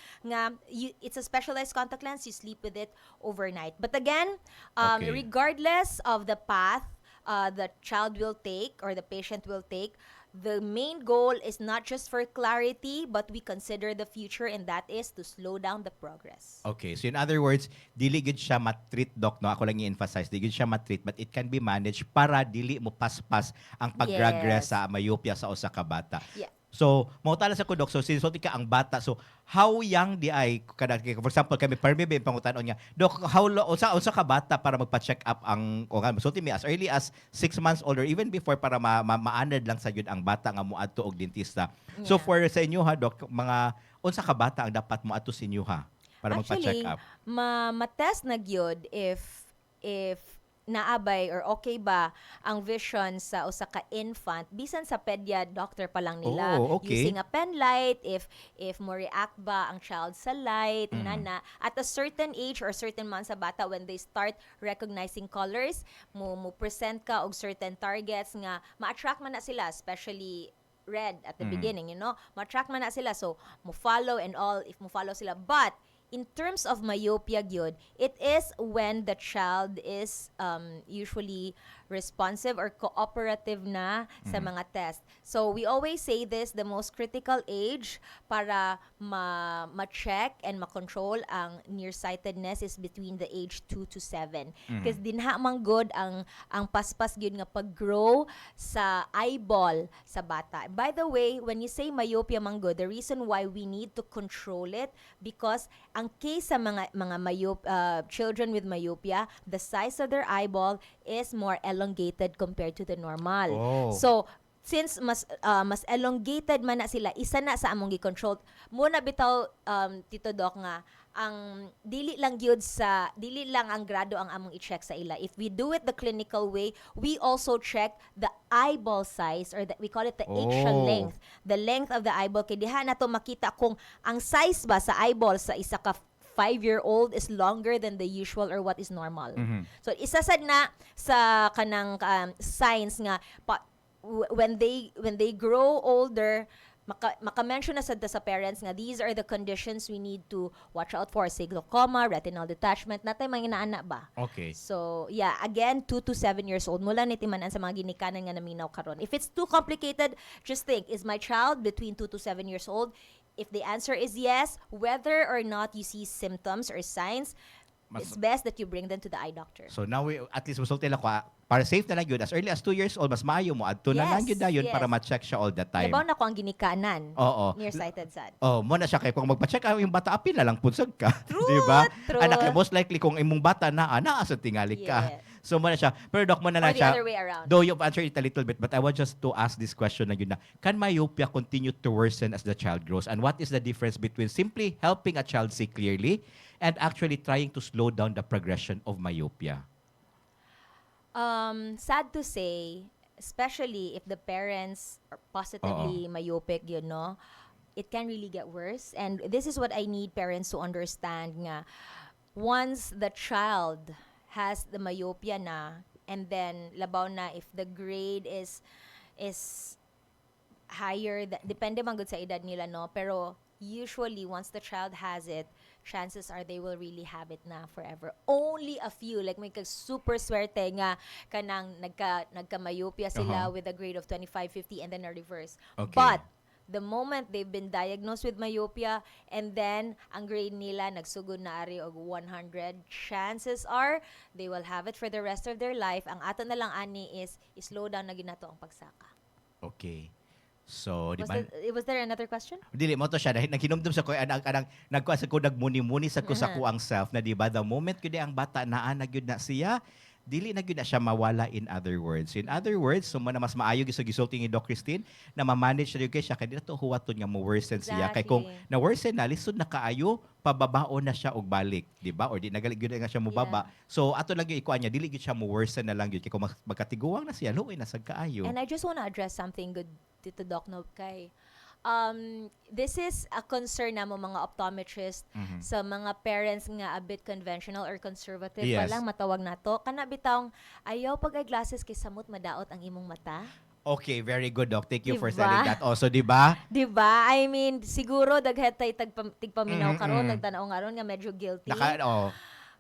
It's a specialized contact lens. You sleep with it overnight. But again,
Okay.
regardless of the path, the child will take or the patient will take, the main goal is not just for clarity, but we consider the future, and that is to slow down the progress.
Okay, so in other words, dili gid siya matreat, Doc, no? Ako lang i-emphasize, dili gid siya matreat, but it can be managed para dili mo paspas ang pag-regress
Yes.
sa myopia sa usa ka bata.
Yeah.
So, mautala sa ko, Doc, so sinsulti ka ang bata, so how young di ay, for example, kami permi ba yung pangutanon niya, Doc, unsa ka bata para magpa-check up ang, o nga, sulti mi as early as 6 months old or even before para maanad lang sa yun ang bata nga moadto og dentista. So
Yeah.
for sa inyo ha, Doc, mga, unsa ka bata ang dapat moadto sa inyo ha? Para magpa-check
Actually,
up.
ma-test na gyud if naabay or okay ba ang vision sa usa ka infant bisan sa pedia doctor pa lang nila
Oh, okay.
using a pen light if mo react ba ang child sa light nana at a certain age or certain months sa bata when they start recognizing colors mo present ka og certain targets nga ma-attract man na sila, especially red at the beginning, you know, ma-track man na sila, so mo follow and all if mo follow sila. But in terms of myopia gyud, it is when the child is usually responsive or cooperative na sa mga test. So we always say this, the most critical age para ma-check and ma-control ang nearsightedness is between the age 2 to 7. Because dinha man good ang paspas gyud nga pag-grow sa eyeball sa bata. By the way, when you say myopia man good, the reason why we need to control it because ang case sa mga children with myopia, the size of their eyeball is more elongated compared to the normal.
Oh.
So since mas elongated man na sila, isa na sa among gi-control. Muna bitaw Tito Doc nga ang dili lang ang grado ang among i-check sa ila. If we do it the clinical way, we also check the eyeball size or we call it the axial
Oh.
length. The length of the eyeball kay diha na to makita kung ang size ba sa eyeball sa isa ka 5-year-old is longer than the usual or what is normal. So isa sad na sa kanang signs nga when they grow older, maka-mention na sad ta sa parents nga these are the conditions we need to watch out for, say glaucoma, retinal detachment, natay mga inaana ba.
Okay.
So, yeah, again, 2 to 7 years old. Mula ni timanan sa mga ginikanan nga naminaw karon. If it's too complicated, just think, is my child between 2 to 7 years old? If the answer is yes, whether or not you see symptoms or signs, it's best that you bring them to the eye doctor.
So now we at least resulti lang ko para safe na lang yun as early as 2 years old mas maayo mo adto na lang
Yes,
yun na yun
yes.
para ma-check siya all the time.
Labaw na ko ang ginikanan.
Oo.
Nearsighted sad.
Oh, mo na siya kay kung magpa-check yung bata apil na lang punsag ka,
Truth,
di ba?
truth.
Anak most likely kung imong bata naa sa tingali ka.
Yes.
So mo na siya. Pero Doc mo na
Or
na siya.
the other way around.
Though you've answered it a little bit, but I want just to ask this question na yun na, can myopia continue to worsen as the child grows? And what is the difference between simply helping a child see clearly and actually trying to slow down the progression of myopia?
Sad to say, especially if the parents are positively myopic, you know, it can really get worse. And this is what I need parents to understand nga. Once the child has the myopia na, and then labaw na if the grade is higher, depende man gud sa edad nila, no? Pero usually, once the child has it, chances are they will really have it na forever. Only a few, like may super swerte nga kanang nagka-myopia sila with a grade of 25, 50 and then a reverse.
Okay.
But the moment they've been diagnosed with myopia and then ang grade nila nagsugod na ari og 100, chances are they will have it for the rest of their life. Ang ato na lang ani is slow down na ginato ang pagsaka.
Okay. So, di ba?
Was there another question?
Dili mo to siya dahil naghinumdum sa ko anang nagkuha sa ko nagmuni-muni sa ko sa ko ang self na di ba the moment gyud ang bata naa na gyud na siya dili na gyud na siya mawala. In other words so mo na mas maayo gyud sa gisulti ni Doc Christine na ma-manage na gyud siya kay dili to huwaton nga mo worsen siya kay kung
Exactly.
na worsen na lisod na kaayo pababaon na siya og balik, di ba? Or di nagali gyud nga siya mobaba. So ato lang gyud ikuan niya dili gyud siya mo worsen na lang gyud kay kung magkatiguang na siya luoy na sad kaayo.
And I just want to address something good Tito Doc no kay this is a concern na mo mga optometrist sa mga parents nga a bit conventional or conservative
Yes.
pa lang matawag nato kana bitawng ayaw pag glasses kay samot madaot ang imong mata.
Okay, very good, Doc. Thank you for
Diba?
saying that also, di ba?
Di ba? I mean, siguro daghatay tigpaminaw karon nagtanaw karon nga medyo guilty.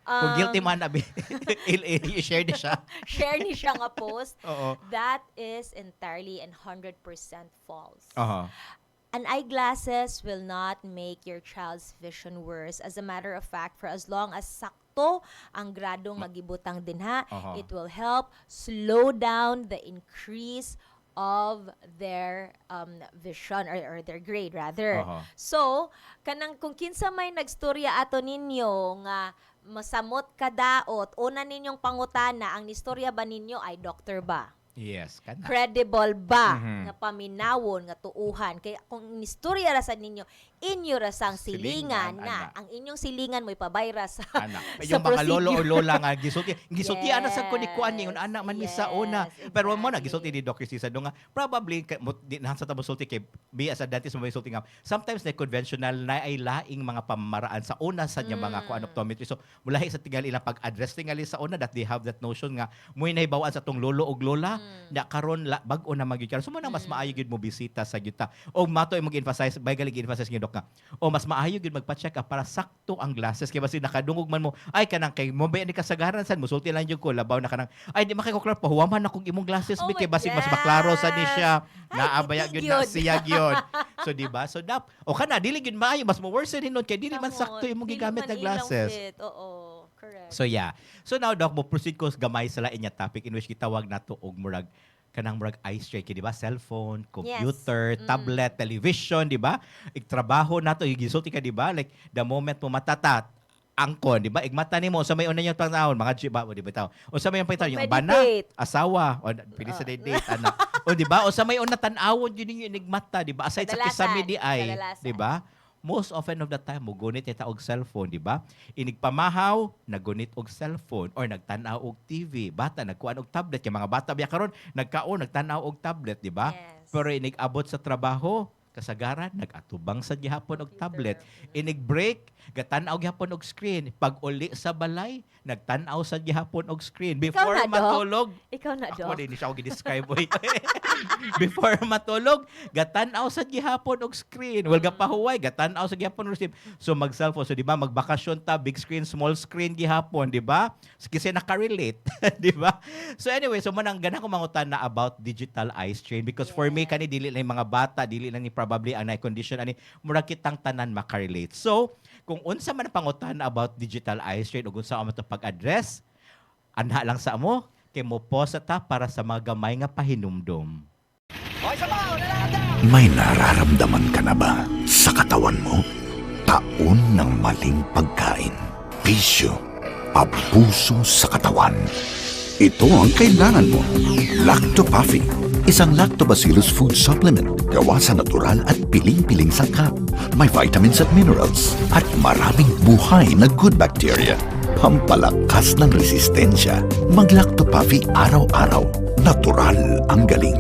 Kung guilty man abi, i-share di siya.
Share ni siya nga post.
Oo.
That is entirely and 100% false.
Aha.
An eyeglasses will not make your child's vision worse. As a matter of fact, for as long as sakto ang gradong magibutang dinha,
Aha.
it will help slow down the increase of their vision or their grade rather.
Aha.
So, kanang kung kinsa may nagstorya ato ninyo nga masamot ka daot, una ninyong pangutana, ang nistorya ba ninyo ay doctor ba?
Yes, kana.
Credible ba
Mhm.
nga paminawon nga tuuhan? Kaya kung nistorya ra sa ninyo, inyo ra sang
Silingan,
silingan na
ana.
ang inyong silingan mo'y pabayra sa
Anak.
sa
Yung mga lolo o
procedure.
lola nga gisulti. Gisulti ana sa ko ni kuan ni anak man ni sa una.
Yes,
Pero mo na
exactly.
gisulti ni Dr. Cisa do nga probably nasa tabo sulti kay biya sa dentist mo sulti nga sometimes na conventional na ay laing mga pamamaraan sa una sa niya mga kuan optometry. So mulahi sa tigal ilang pag-address tingali sa una that they have that notion nga mo nahibawaan sa tong lolo o lola na karon bag-o na magyud. So mo na mas maayo gyud mo bisita sa yuta. O mato ay mag-emphasize bay galig emphasize ni Doc nga. O mas maayo gyud magpa-check up para sakto ang glasses kay basi nakadungog man mo ay kanang kay mo ba ni kasagaran sad musulti lang jud ko labaw na kanang ay di makikoklar pa huwaman na kong imong glasses
Oh
kay
my
basi mas maklaro sa ni siya
Ay,
naabaya gyud
kitig
na
yun.
siya gyud. So di ba? So o kana dili gyud maayo mas mo worse hinon kay dili man
Tamo,
sakto imong
dili
gigamit
man
na
ilang
glasses.
fit. Oo, correct.
So yeah. So now Doc, mo proceed ko gamay sila inya topic in which gitawag nato og murag kanang murag eye strain, di ba? Cellphone, computer, tablet, television, di ba? Igtrabaho nato, gisulti ka, di ba? Like the moment mo matatat, angkon, di ba? Igmata nimo sa may una yung panahon, mga di ba? O di ba taw? O sa may panahon yung bana,
Meditate.
asawa, o pili sa date, anak. O di ba? O sa may una tan-awon yun yung enigmata, di ba? Aside sa
Kadalasan,
kisame di ay,
kadalasan.
di ba? Most often of the time, mugunit ita og cellphone, di ba? Inigpamahaw, nagunit og cellphone or nagtanaw og TV. Bata, nagkuhan og tablet. Yung mga bata biya karon nagkaon, nagtanaw og tablet, di ba?
Yes.
Pero inigabot sa trabaho, kasagaran, nagatubang sa gihapon og tablet. Inig-break, gatanaw gihapon og screen. Pag uli sa balay, nagtanaw sa gihapon og screen. Before
na, Doc?
matulog,
Ikaw na,
ako
Doc.
din siya ako gi-describe boy. Before matulog, gatanaw sa gihapon og screen. Well, gapahuway, gatanaw sa gihapon og screen. So mag-cellphone, so di ba, magbakasyon ta, big screen, small screen gihapon, di ba? Kasi nakarelate, di ba? So anyway, so manang gana ko mangutan na about digital eye strain because for me kani dili lang yung mga bata, dili lang ni probably ang condition ani murag kitang tanan makarelate. So, kung unsa man ang pangutan about digital eye strain ug unsa man to pag-address, anha lang sa amo kay mo pause ta para sa mga gamay nga pahinumdom.
May nararamdaman ka na ba sa katawan mo? Taon ng maling pagkain, bisyo, abuso sa katawan. Ito ang kailangan mo. Lactopaffy, isang lactobacillus food supplement gawa sa natural at piling-piling sangkap. May vitamins at minerals at maraming buhay na good bacteria. Pampalakas ng resistensya. Mag-Lactopaffy araw-araw. Natural ang galing.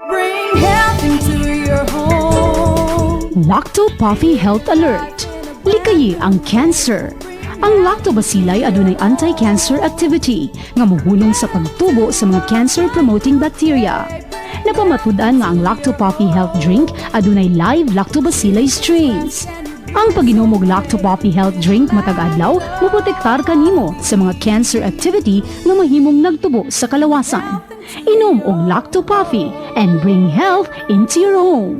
Bring health into your home.
Lactopaffy Health Alert. Likayi ang cancer. Ang lactobacilli adunay anti-cancer activity nga mohunong sa pagtubo sa mga cancer-promoting bacteria. Napamatud-an nga ang Lactopaffy Health Drink adunay live lactobacilli strains. Ang pag-inom og Lactopaffy Health Drink matag adlaw moprotektar kanimo sa mga cancer activity nga mahimong nagtubo sa kalawasan. Inom og Lactopaffy and bring health into your home.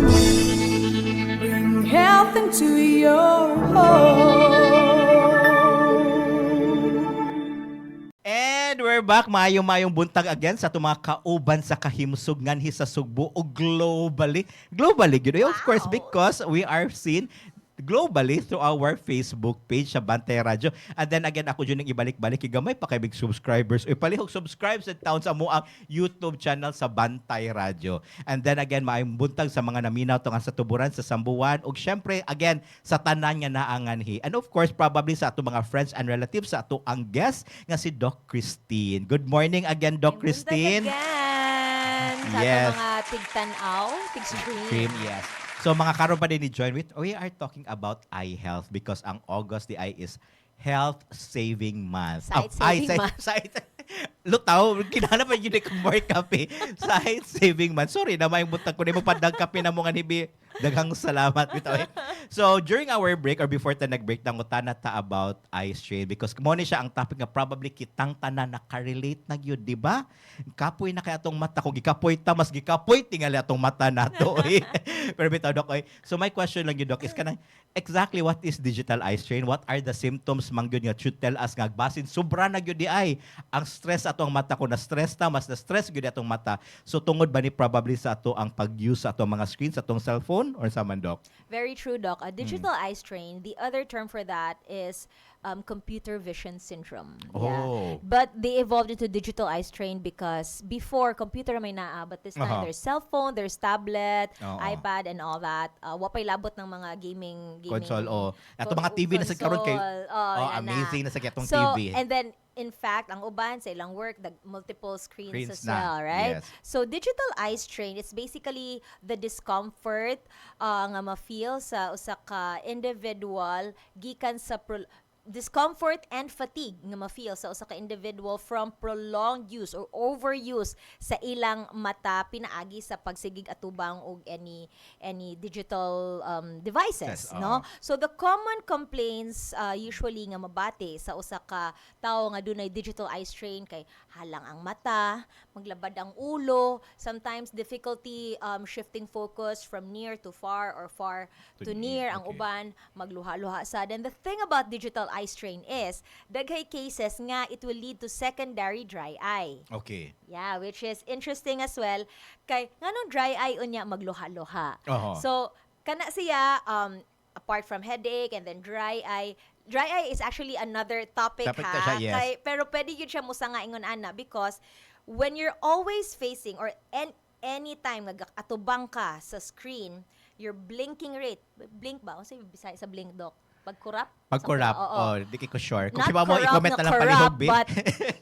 Bring health into your home.
And we're back, mayong buntag again sa itong mga kauban sa kahimsog nganhi sa Sugbo o globally. Globally, you know, of course, because we are seen globally through our Facebook page sa Bantay Radyo. And then again, ako dyan yung ibalik-balik. Igamay pa kay big subscribers. O palihog subscribe sa town sa mo ang YouTube channel sa Bantay Radyo. And then again, maayong buntag sa mga naminaw to nga sa tuburan, sa Sambuan. O syempre, again, sa tanan nga naanganhi. And of course, probably sa ato mga friends and relatives, sa ato ang guest nga si Doc Christine. Good morning again, Doc Christine.
Again, sa
Yes.
ato mga tig-tanaw, tig-screen.
Cream, yes. So mga karon pa din ni join with, we are talking about eye health because ang August the eye is Health Saving Month.
Sight-saving month.
Lutaw, kinahanglan pa yun kung more kape. Sight Saving Month. Sorry na may buntag ko na mo padang kape na mga nibi. Daghang salamat bitaw. So during our break or before ta nag-break nangutana ta about eye strain because mo ni siya ang topic nga probably kitang tanan nakarelate na gyud, di ba? Kapoy na kay atong mata kung gikapoy ta mas gikapoy tingali atong mata nato. Pero bitaw dok oy. So my question lang gyud dok is kanang exactly what is digital eye strain? What are the symptoms man gyud nga should tell us nga basin sobra na gyud di ay ang stress atong mata ko na stress ta mas na stress gyud atong mata. So tungod ba ni probably sa ato ang pag-use sa atong mga screens atong cellphone or sa man dok?
Very true, Doc. A digital eye strain, the other term for that is computer vision syndrome.
Oh.
But they evolved into digital eye strain because before, computer may naa, but this time there's cell phone, there's tablet, iPad, and all that. Wapay labot ng mga gaming
Console, ato mga TV na sa karon kay amazing na sa katong TV.
And then, in fact, ang uban sa ilang work, multiple screens as
na,
well, right?
yes.
So, digital eye strain, it's basically the discomfort nga ma-feel sa usa ka individual gikan sa discomfort and fatigue nga ma-feel sa usa ka individual from prolonged use or overuse sa ilang mata pinaagi sa pagsigig atubang og any digital devices,
Yes,
no? So the common complaints usually nga mabati sa usa ka tawo nga dunay digital eye strain kay halang ang mata, maglabad ang ulo, sometimes difficulty shifting focus from near to far or far to near, ang
okay.
uban magluha-luha sad. And the thing about digital eye strain is daghay cases nga it will lead to secondary dry eye.
Okay.
Yeah, which is interesting as well. Kay nganong dry eye unya magluha-luha.
Oho.
So kana siya apart from headache and then dry eye is actually another topic,
Topic
ha.
na siya, yes.
Pero pwede yun siya musa nga ingon ana because when you're always facing or anytime atubang ka sa screen, your blinking rate, blink ba? Ano sa blink, Doc? Pagkurap?
Pagkurap,
Oo.
di ko sure. Kung
Not
si mo
corrupt
i-comment
na
na lang
corrupt,
palihog, Bi.
but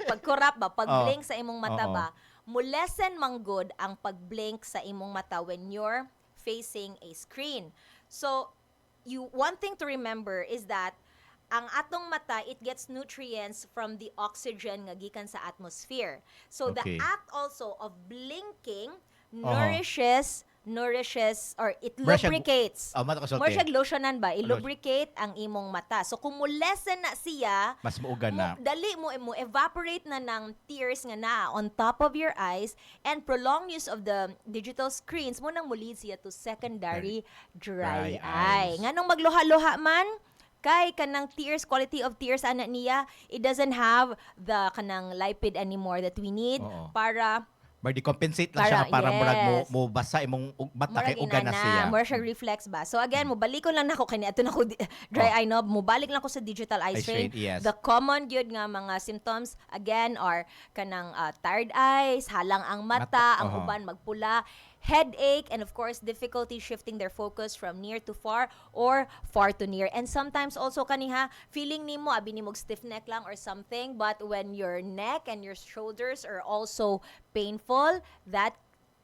pagkurap ba, pag-blink sa imong mata
Oo.
ba, mulesen man good ang pag-blink sa imong mata when you're facing a screen. So, one thing to remember is that ang atong mata, it gets nutrients from the oxygen nga gikan sa atmosphere. So,
Okay.
the act also of blinking nourishes or it
Mura siya-
lubricates.
Mata ko
More
sulti.
siya lotionan ba? I-lubricate ang imong mata. So, kung mulesen na siya,
Mas maugan na.
dali mo evaporate na ng tears nga na on top of your eyes and prolonged use of the digital screens mo nang lead siya to secondary dry
Dry
eye.
eyes.
Nganong magluha-luha man, kay kanang tears, quality of tears ana niya, it doesn't have the kanang lipid anymore that we need
Oo.
para
Mag-compensate lang siya
Para-
para murag
yes.
mo basa imong mata kay
murag
ugan na
inana,
siya.
mura siya reflex ba. So again, mubalikon lang nako kani ato nako dry eye no, mubalik lang ko sa digital eye
Eye
strain.
strain, yes.
The common gyud nga mga symptoms again are kanang tired eyes, halang ang mata, ang uban magpula, headache, and of course difficulty shifting their focus from near to far or far to near. And sometimes also kaniha feeling nimo abi nimo stiff neck lang or something, but when your neck and your shoulders are also painful, that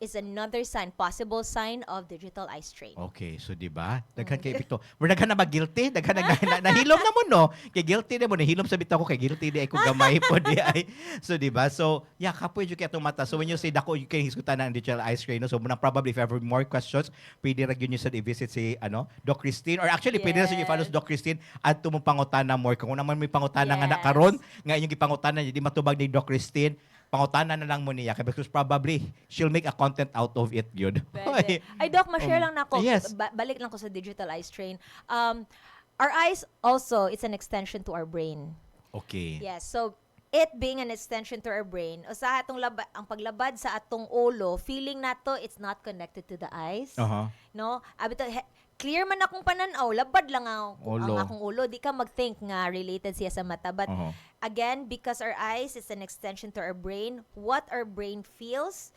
is another sign, possible sign of digital eye strain.
Okay, so di ba? Daghan kay bito. Mura daghan na ba guilty? Daghan nahilom na mo no. Kay guilty na mo nahilom sa bitaw ko kay guilty di ay ko gamay po di ay. So di ba? So yeah, kapoy jud kay atong mata. So when you say dako you can hisgutan na ang digital eye strain no. So muna probably if ever more questions, pwede ra gyud nyo sa i-visit si Doc Christine or actually pwede na sa i-follow si Doc Christine adto mo pangutana more kung naman may pangutana nga na
Yes.
karon nga inyong gipangutana di matubag ni Doc Christine. Pangutana na lang mo niya because probably she'll make a content out of it yun.
Pwede. Ay, Doc, ma-share lang na ako.
Yes.
Balik lang ko sa digital eye strain. Our eyes also, it's an extension to our brain.
Okay.
Yes, so it being an extension to our brain, usaha atong ang paglabad sa atong ulo, feeling nato it's not connected to the eyes.
Uh-huh.
No? Abito, clear man akong pananaw, labad lang ang
Ulo.
akong ulo. Di ka mag-think nga related siya sa mata. But
Uh-huh.
again, because our eyes is an extension to our brain, what our brain feels,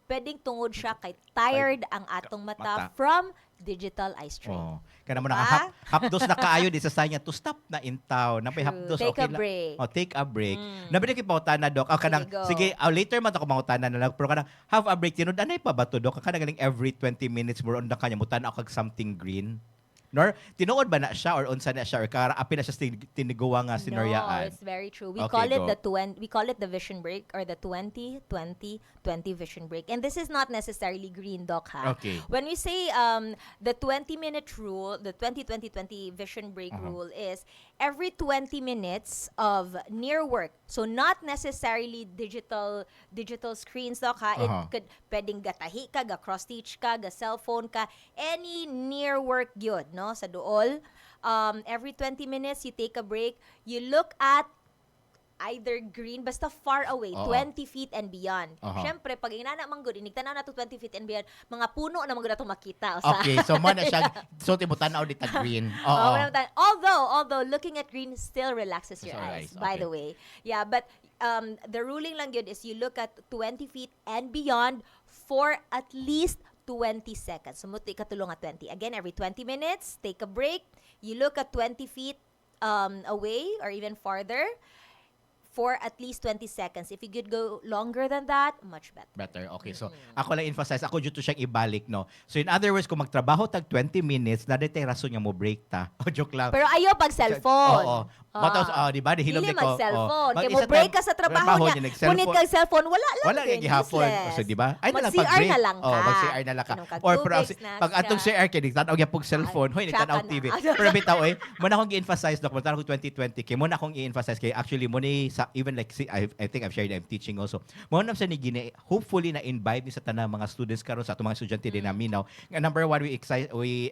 pwedeng tungod siya kay tired ang atong mata
Mata.
from digital eye strain.
Oh. Kana mo na
Diba?
hapdos na kaayo di sa sanya to stop na intaw. Napay
True.
hapdos
Take
okay
a break.
Oh, take a break. Nabi kay pautana Doc. Kanang
go.
sige, later man ako mangutana na lang pero kanang have a break tinud anay pa ba to Doc? Kanang galing every 20 minutes more on na kanya mutan ako kag something green. Nor tinuod ba na siya or unsa na siya or apil na siya tiniguwa nga
No,
sinoryaan?
it's very true. We
Okay,
call it
go.
we call it the vision break or the 20-20-20 vision break. And this is not necessarily green, Doc, ha?
Okay.
When we say the 20-minute rule, the 20-20-20 vision break rule is every 20 minutes of near work. So not necessarily digital screens, Doc, ha? It could pwedeng gatahi ka, ga cross stitch ka, ga cellphone ka, any near work gyud, no, sa duol. Every 20 minutes you take a break, you look at either green, basta far away, 20 feet and beyond. Syempre, pag inana man good, inigtanaw na to 20 feet and beyond, mga puno na mga to makita.
Okay, so mo na siya, so tibutan dita green. Oo.
Although looking at green still relaxes your
Your
eyes,
eyes,
by
okay.
the way. Yeah, but the ruling lang yun is you look at 20 feet and beyond for at least 20 seconds. So, muti katulong at 20. Again, every 20 minutes, take a break. You look at 20 feet away or even farther for at least 20 seconds. If you could go longer than that, much better.
Better. Okay. So, ako lang emphasize, ako dito siyang ibalik, no? So, in other words, kung magtrabaho tag 20 minutes, na dito rason niya mo break ta. O, joke lang.
Pero ayaw pag cellphone.
Oo. Di ba? Hilom
Dili
ni ko.
mag-cellphone. Kaya mo
Mag-isa
break
time-
ka sa trabaho niya.
nag-cellphone.
Ngunit kag cellphone, wala lang
Wala
din.
kay gihapon.
Useless.
So, di ba? Ay na lang
Mag-CR
pag-break.
na lang ka.
Mag-CR na lang ka.
Kinong
Or
kag-tubig,
pero
snacks
pag atong
ka.
CR kay tanaw gyud pug cellphone, hoy ni tanaw
tsaka na.
TV. Pero bitaw muna akong gi-emphasize dok, muna akong 2020 kay muna akong i-emphasize kay actually mo ni sa even like I think I've shared I'm teaching also. Mo na sa ni gini hopefully na invite ni sa tanang mga students karon sa atong mga estudyante din namin now. Number one, we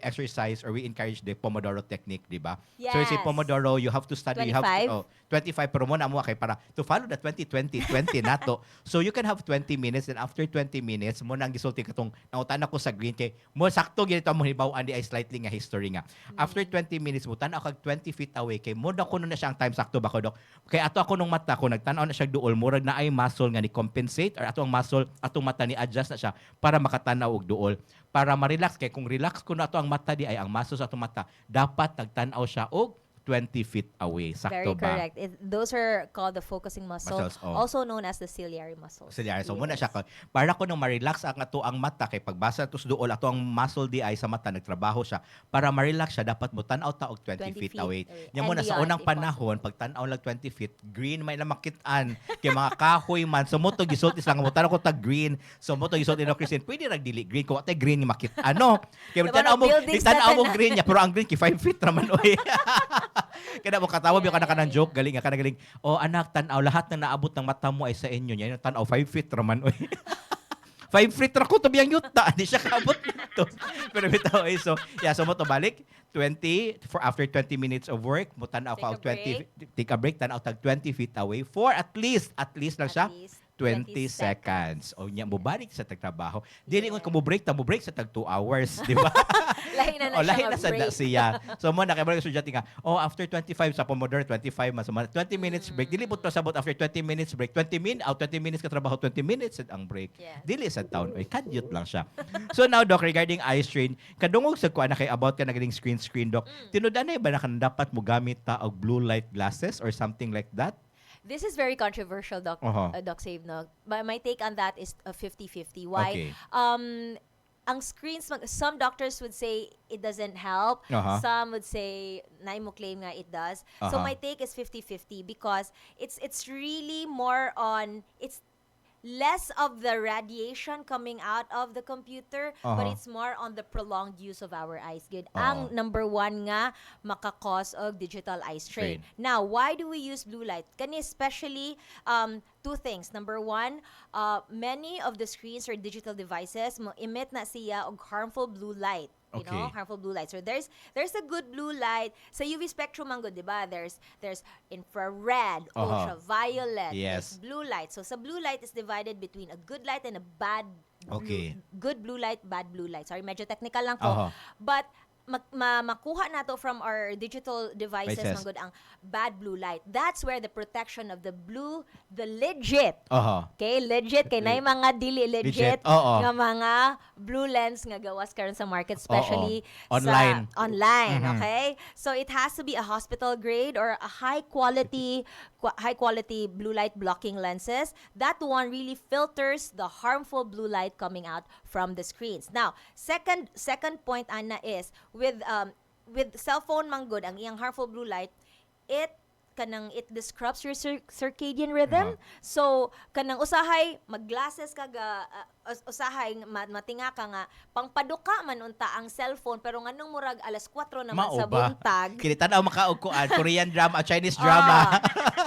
exercise or we encourage the Pomodoro technique, di ba? So
Yes.
si Pomodoro, you have to study, you have
25?
25 pero mo na mo kay para to follow the 20-20-20 nato. So you can have 20 minutes and after 20 minutes mo nang gisulti katong nautan ako sa green kay mo sakto ginito mo hibaw-an di ay slightly nga history nga. After 20 minutes mo tan-aw kag 20 feet away kay mo na kuno na siya ang time sakto ba ko dok. Kay ato ako nung mata ko nagtan-aw na siya duol murag na ay muscle nga ni compensate or ato ang muscle atong mata ni adjust na siya para makatanaw og duol. Para ma-relax kay kung relax ko na ato ang mata di ay ang muscle sa atong mata dapat nagtan-aw siya og 20 feet away. Sakto
Very
ba?
correct. Those are called the focusing muscle,
Muscles, oh.
also known as the ciliary muscles.
Auxiliary. So muna
Yes.
siya para ko nung ma-relax ang ato ang mata kay pagbasa tus duol ato ang muscle di ay sa mata nagtrabaho siya para ma-relax siya dapat mo tan-aw ta og 20 feet away. Nya
And
muna sa
beyond,
unang
if
panahon pag tan-aw lang 20 feet green may namakit-an kay mga kahoy man so mo to gisulti lang mo tan ko tag green so mo to gisulti no Christine pwede ra dili green ko ate green ni makit ano kay
Diba,
tan-aw mo
buildings
tan-aw mo
na-
green niya pero ang green ki 5 feet raman oy. Kaya mo katawa yung kanang joke galing nga kanang galing oh anak tan-aw lahat ng naabot ng mata mo ay sa inyo niya tan-aw 5 feet raman oy. 5 feet ra ko to biyang yuta di siya kaabot nito pero bitaw so yeah so mo to balik 20 for after 20 minutes of work mo tan-aw ka og 20 take a break tan-aw tag 20 feet away for at least lang siya
At least
20 seconds. O niya, mubalik sa tagtrabaho. Dili ko mo break sa tag 2 hours, di ba?
Lahi na
O, lahi
siya
na sa
mag-break.
siya. So mo na kay mga estudyante nga, after 25 sa Pomodoro 25 man so 20 minutes break. Dili pud pasabot after 20 minutes break. 20 minutes ka trabaho, 20 minutes ang break.
Yeah.
Dili sa town. Oy, kadyot lang siya. So now doc regarding eye strain, kadungog sa kuan na kay about ka naging screen doc. Tinudan na ba na kan dapat mo gamit ta og blue light glasses or something like that?
This is very controversial, Doc.
Uh-huh.
Doc Save, no? My take on that is 50-50. Why?
Okay.
Ang screens, some doctors would say it doesn't help.
Uh-huh.
Some would say, na mo claim nga it does. So
Uh-huh.
my take is 50-50 because it's really more on, it's less of the radiation coming out of the computer, but
Uh-huh.
it's more on the prolonged use of our eyes. Good.
Uh-huh.
Ang number one nga, makakause of digital eye strain.
Strain.
Now, why do we use blue light? Kani especially two things. Number one, many of the screens or digital devices mo emit na siya og harmful blue light. You know,
Okay.
harmful blue light. So there's a good blue light sa UV spectrum man good, 'di ba? There's infrared,
Uh-huh.
ultraviolet,
Yes.
there's blue light. So sa blue light is divided between a good light and a bad
Okay.
good blue light, bad blue light. Sorry, medyo technical lang
Uh-huh.
ko. But makuha nato from our digital devices
Devices.
man good ang bad blue light. That's where the protection of the legit okay, legit kay nay mga dili legit
Legit, oo.
nga mga blue lens nga gawas karon sa market especially
Online.
sa online,
Mhm.
okay? So it has to be a hospital grade or a high quality blue light blocking lenses. That one really filters the harmful blue light coming out from the screens. Now, second point Anna is with with cellphone man good ang iyang harmful blue light, it disrupts your circadian rhythm. So kanang usahay magglasses ka ga usahay matinga ka nga pangpaduka man unta ang cellphone pero nganong murag alas 4 naman
Mao
sa
ba?
buntag.
Kini tanaw makaugkuan Korean drama, Chinese drama.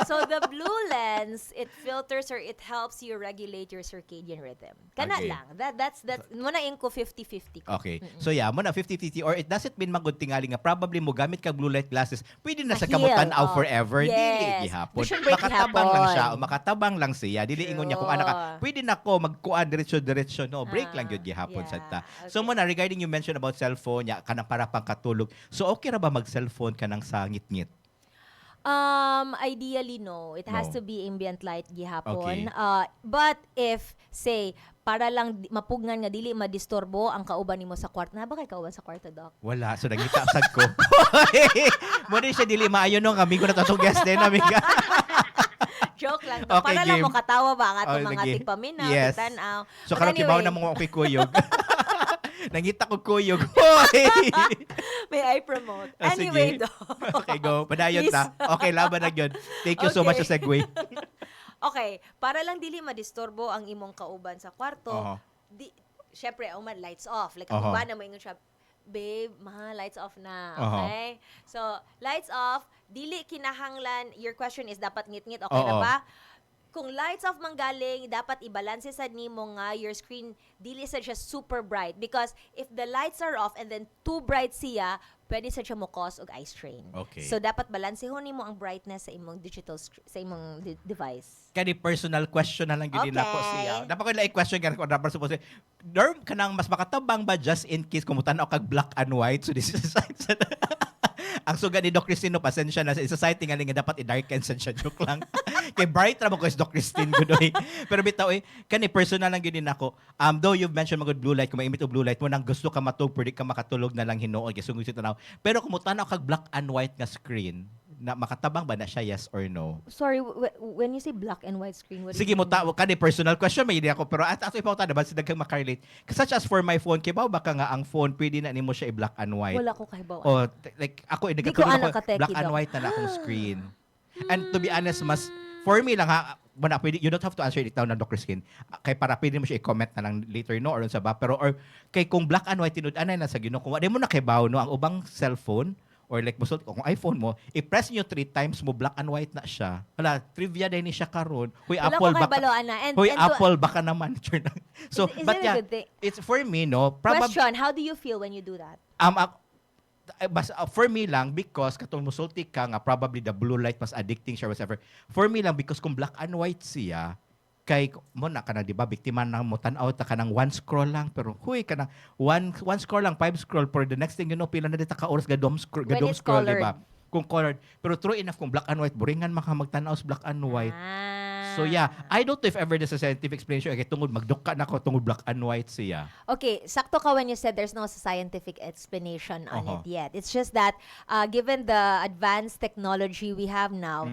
So the blue lens, it filters or it helps you regulate your circadian rhythm. Kana
Okay.
lang. That's muna ko 50-50 ko.
Okay. So yeah, mo na 50-50 or it doesn't mean magud tingali nga probably mo gamit kag blue light glasses. Pwede na sa
Mahil,
kamutan-aw
oh.
forever.
Yes.
Dili gihapon.
Vision break
Makatabang
gihapon.
lang siya o makatabang lang siya. Dili ingon niya kung ano ka.
True.
Pwede na ko magkuan diretso no. Break lang gyud gihapon
yeah,
sadta.
okay.
So mo na regarding you mentioned about cellphone ya kanang para pang katulog. So okay ra ba mag cellphone kanang sa ngit-ngit?
Ideally no. It has
No.
to be ambient light gihapon.
Okay.
But if say para lang mapugnan nga dili madisturbo ang kauban nimo sa kwarto. Na ba kay kauban sa kwarto, Doc?
Wala. So nangita sad ko. Mo din siya dili maayo no kami ko na tatong guest din amiga.
Joke lang.
Okay,
Para lang
game.
mo katawa ba ang atong
Oh,
mga
sige.
tigpaminaw,
Yes.
titanaw.
So
But
karon kibaw
anyway,
na mo ako kuyog. Nangita ko kuyog. Hoy!
may I promote.
Ah,
Anyway,
sige.
Doc.
Okay, go. Padayon
Please.
ta. Okay, laban na yun. Thank you so much
Okay.
sa segue.
Okay, para lang dili madisturbo ang imong kauban sa kwarto,
Oho.
syempre, man, lights off. Like,
Oho.
ang uban na mo ingon siya, babe, lights off na.
Oho.
Okay? So, lights off, dili kinahanglan, your question is, dapat ngit-ngit, okay na
Oo.
ba? Kung lights off manggaling, dapat i-balance sa nimo nga your screen dili sa siya super bright because if the lights are off and then too bright siya, pwede sa siya mo cause og eye strain.
Okay.
So dapat balansehon nimo ang brightness sa imong sa imong device.
Kani personal question na lang yun din ako
Okay.
siya. Dapat ko like question ka kung dapat suppose. Norm ka nang mas makatabang ba just in case kumutan ako kag black and white so this is ang suga ni Doc Christine no pasensya na sa society nga nga dapat i-darken sa siya joke lang. Kay bright ra mo ko is Doc Christine gudoy. Pero bitaw kani personal lang gyud din ako. Though you've mentioned magud blue light kung maimit og blue light mo nang gusto ka matug pwede ka makatulog na lang hinuon kay sungod tanaw. Pero kumutan ako kag black and white nga screen na makatabang ba na siya yes or no?
Sorry, when you say black and white screen, what do
Sige
you
mo
mean?
kani personal question may idea ako pero ato ipaw ta ba sila kang makarelate. Such as for my phone kay baka nga ang phone pwede na nimo siya i-black and white.
Wala ko kahibaw.
O like ako
Di ko
nagkatulog
anak
ako
ka-techie,
black and
Doc.
white na akong screen. And to be honest mas for me lang ha wala pwede you don't have to answer it now na Dr. Skin. Kay para pwede mo siya i-comment na lang later no or sa ba pero or kay kung black and white tinud-anay na sa Ginoo kung wala mo na kaybaw no ang ubang cellphone or like musot kung iPhone mo, i-press nyo 3 times mo black and white na siya. Wala, trivia din ni siya karon. Huy
Wala
Apple
ko
baka.
kahibaloan na.
Huy
And to-
Apple baka naman. So,
Is
but
it a
yeah,
good thing?
it's for me no, probably
Question, how do you feel when you do that?
for me lang because katong musulti ka nga probably the blue light mas addicting siya whatever. For me lang because kung black and white siya kay mo na kana di ba biktima na mo tan-aw ta kanang one scroll lang pero huy kanang one scroll lang 5 scroll for the next thing you know pila na dita ka oras gadom scroll
When
gadom
it's
scroll di ba
colored.
kung colored pero true enough kung black and white boringan maka magtan-aw sa black and white. So yeah, I don't know if ever there's a scientific explanation kay tungod magdukka na ko tungod black and white siya.
Okay, sakto ka when you said there's no scientific explanation on
Uh-huh.
it yet. It's just that given the advanced technology we have now,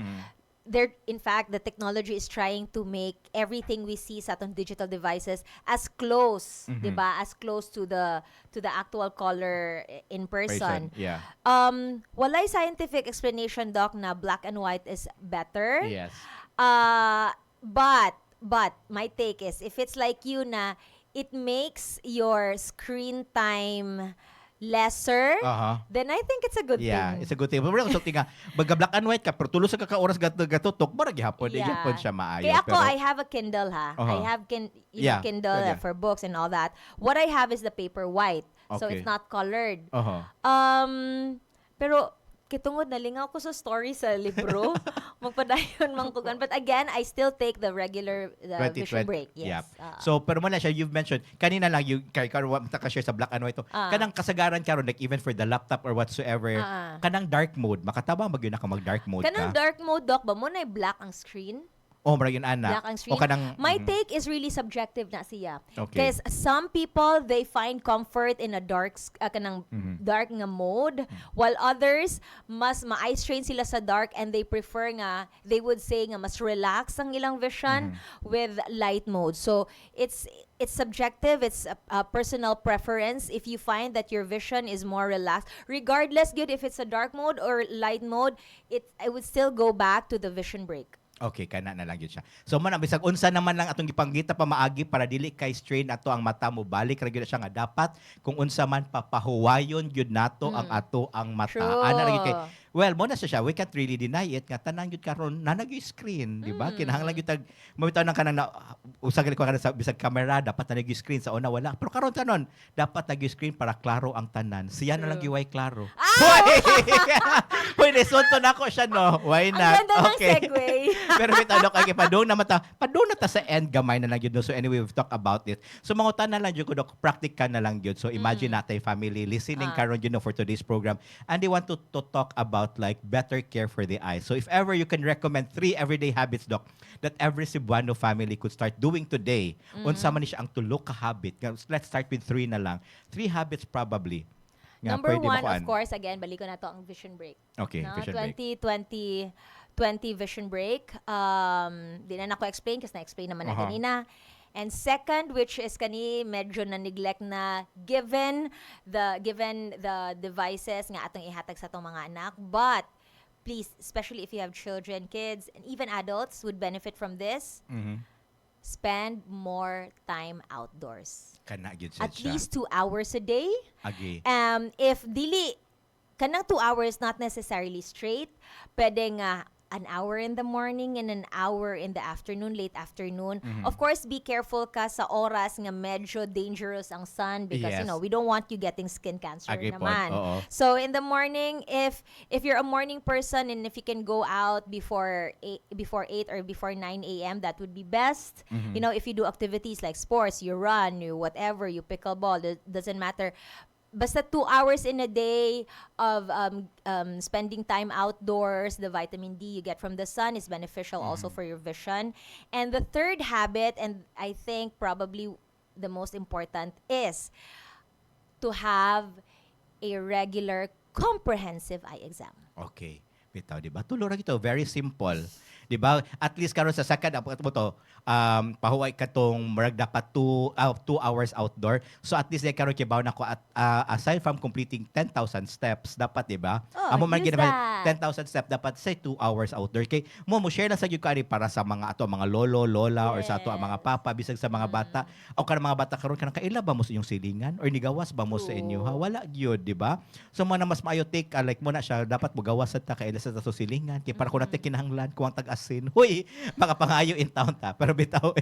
in fact, the technology is trying to make everything we see sa atong digital devices as close, 'di ba? As close to the actual color in person.
Yeah.
Walay scientific explanation, Doc, na black and white is better.
Yes.
But my take is if it's like you na it makes your screen time lesser,
Uh-huh.
then I think it's a good
Yeah,
thing.
it's a good thing. Pero so tinga, baga black and white ka, pero tulo sa kaka-oras gatutok, bara gihapon, gihapon siya maayo.
Kaya ako,
pero,
I have a Kindle ha. I
Uh-huh.
have
Yeah,
Kindle
pwede.
for books and all that. What I have is the paper white. So
Okay.
it's not colored.
Uh-huh.
Pero kitungod nalingaw ko sa story sa libro. Magpadayon man kugan. But again, I still take the regular vision break. Yes.
Yep. So, pero mo na siya, you've mentioned, kanina lang, kay karon share sa black and white to. Kanang kasagaran karon like even for the laptop or whatsoever, kanang dark mode, makataba mag yun ka mag-dark mode
Kanang
ka.
dark mode, Doc, ba mo na black ang screen?
Oh, mara yun, ana.
Black ang screen.
O kanang,
My take is really subjective na siya.
Okay.
Because some people, they find comfort in a dark kanang dark nga mode, while others, mas ma-eye strain sila sa dark and they prefer nga, they would say nga mas relax ang ilang vision with light mode. So, it's subjective, it's a personal preference. If you find that your vision is more relaxed, regardless good if it's a dark mode or light mode, I would still go back to the vision break.
Okay, kana na lang yun siya. So man bisag unsa naman lang atong gipanggita pa maagi para dili kay strain ato ang mata mo, balik ra gyud siya nga dapat kung unsa man papahuwayon gyud nato ang ato ang mata.
True.
Ana ra gyud kay well, mo na siya, we can't really deny it nga tanang gyud karon nanag yung screen, di ba? Kinahanglan gyud tag mabitaw nang kanang usa gali ko kanang sa bisag camera dapat nanag yung screen sa una wala. Pero karon kanon dapat nag yung screen para klaro ang tanan. Siya na lang giway klaro. Hoy, nesunto na ko siya no. Why not?
Ang ganda ng segue.
Pero may tanong kay padung na mata. Padung na ta sa end gamay na lang yun. So anyway, we've talked about it. So mga na lang yun ko practical na lang yun. So imagine natin family listening karon yun for today's program and they want to talk about like better care for the eyes. So if ever you can recommend 3 everyday habits, Doc, that every Cebuano family could start doing today. Unsa man ni siya ang tulo ka habit. Let's start with 3 na lang. 3 habits probably. Nga
Number
pwede
1,
makuan.
of course, again, balik ko na to ang vision break.
Okay,
No?
vision break.
20 vision break. Di na ko explain kasi na-explain naman na
Aha.
kanina. And second, which is kani medyo na neglect na given the devices nga atong ihatag sa atong mga anak, but please, especially if you have children, kids, and even adults would benefit from this. Spend more time outdoors.
Kana gyud siya.
At least 2 hours a day.
Agi.
If dili kanang 2 hours not necessarily straight, pwede nga an hour in the morning and an hour in the afternoon, late afternoon. Of course, be careful ka sa oras nga medyo dangerous ang sun because
Yes.
we don't want you getting skin cancer
Agree po.
naman.
Oo.
So in the morning, if you're a morning person and if you can go out before 8 or before 9 a.m., that would be best. If you do activities like sports, you run, you whatever, you pickleball, doesn't matter. Basta 2 hours in a day of spending time outdoors, the vitamin D you get from the sun is beneficial also for your vision. And the third habit, and I think probably the most important, is to have a regular comprehensive eye exam.
Okay. Bitaw, di ba? Tulo ra gito, very simple. Di ba? At least karon sa second mo to, pahuway ka tong marag dapat 2 hours outdoor. So at least karon kibaw na ko at aside from completing 10,000 steps dapat, di ba?
Oh,
Amo man
use
ginawa
that.
10,000 steps dapat say 2 hours outdoor. Kay mo share na sa gyud kani para sa mga lolo, lola or sa ato mga papa bisag sa mga bata. O kanang mga bata karon kanang kaila ba mo sa inyong silingan or nigawas ba mo sa inyo? Ha, wala gyud, di ba? So mo na mas maayo take like mo na siya dapat mo gawas ta kaila sa silingan kay para ko natin kinahanglan ko ang tag-asin. Huy, makapangayo in town ta. Pero bitaw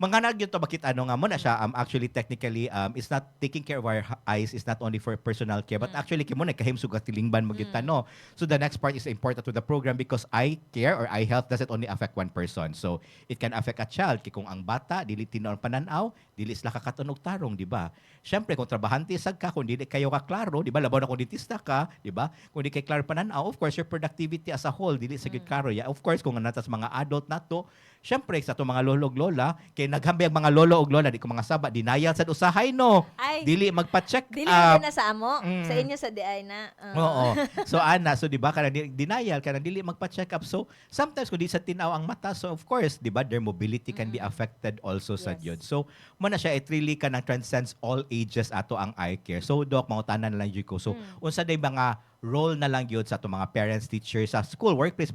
mga yun to bakit nga mo na siya actually technically it's not taking care of our eyes is not only for personal care but actually kimo na kahimsug at tilingban mo gyud no. So the next part is important to the program because eye care or eye health doesn't only affect one person. So it can affect a child kay kung ang bata dili tinuon pananaw, dili sila kakatunog tarong, di ba? Syempre kung trabahante sad ka, kung dili kayo ka klaro, di ba? Labaw na kung dentista ka, di ba? Kung di kay klaro pananaw, of course your productivity as a whole dili sa gyud klaro. Yeah, of course kung natas mga adult nato, syempre sa to mga lolo ug lola, kay naghambi ang mga lolo ug lola di ko mga saba, denial sad usahay no.
Ay,
Dili magpa-check
dili
up.
na sa amo, sa inyo sa DI na.
Oo. So ana, so di ba kana denial kana dili magpa-check up. So sometimes kung di sa tinaw ang mata, so of course, di ba their mobility can be affected also sa
Yes.
yun. So mo na siya it really kanang transcends all ages ato ang eye care. So doc, mangutanan na lang jud ko. So unsa day mga role na lang yun sa atong mga parents, teachers, sa school, workplace,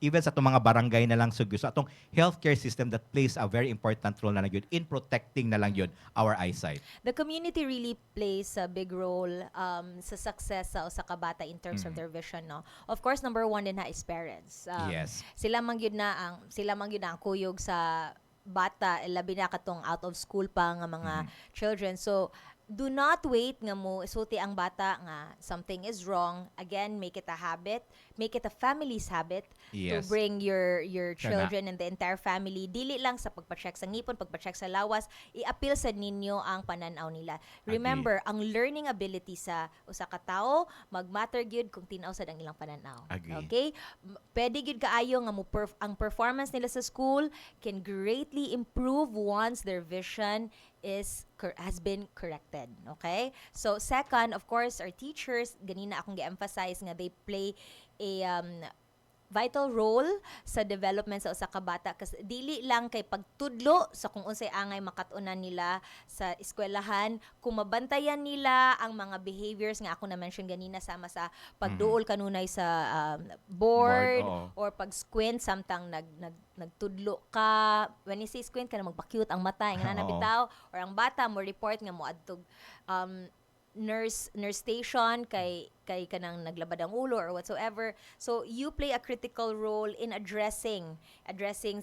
even sa atong mga barangay na lang sa atong healthcare system that plays a very important role na lang yun in protecting na lang yun our eyesight.
The community really plays a big role sa success sa kabata in terms of their vision, no. Of course, number 1 din na is parents.
Yes.
Sila man gyud na ang kuyog sa bata, labi na katong out of school pa nga mga children. So do not wait nga mo isulti ang bata nga something is wrong. Again, make it a habit, make it a family's habit to
Yes.
bring your
Kana.
children and the entire family dili lang sa pagpa-check sa ngipon, pagpa-check sa lawas, i-appeal sa ninyo ang pananaw nila. Remember, ang learning ability sa usa ka tawo mag-matter gyud kung tin-aw sad ang ilang pananaw.
Agree.
Okay? Pwede gyud kaayo nga ang performance nila sa school can greatly improve once their vision has been corrected. Okay? So, second, of course, our teachers, ganina akong gi-emphasize nga they play vital role sa development sa usa ka bata kasi dili lang kay pagtudlo sa kung unsay angay makatunan nila sa eskwelahan, kung mabantayan nila ang mga behaviors nga ako na mention ganina sama sa pagduol kanunay sa board,
oo.
or pag squint samtang nagtudlo ka. When you say squint ka na magpa-cute ang mata nga
Oo.
nabitaw, or ang bata mo report nga mo adtog nurse station kay kanang naglabad ang ulo or whatsoever. So you play a critical role in addressing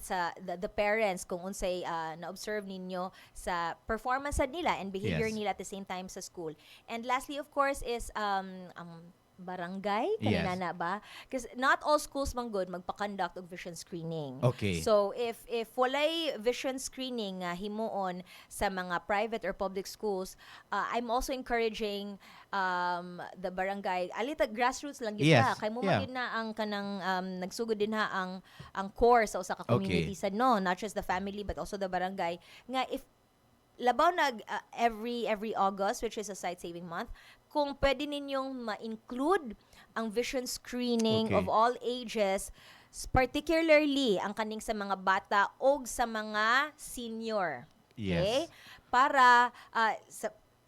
sa the parents kung unsay na-observe ninyo sa performance nila and behavior
Yes.
nila at the same time sa school. And lastly of course is barangay kanina
Yes.
na ba? Because not all schools man good magpa-conduct og vision screening.
Okay.
So if walay vision screening nga himuon sa mga private or public schools, I'm also encouraging the barangay alita grassroots lang gid
Yes,
kay mo
yeah.
magid na ang kanang nagsugod din ha ang core sa usa ka community sa no, not just the family but also the barangay nga if labaw nag every August, which is a sight saving month, kung pwede ninyong ma-include ang vision screening
Okay.
of all ages, particularly ang kaning sa mga bata o sa mga senior. Okay?
Yes.
Para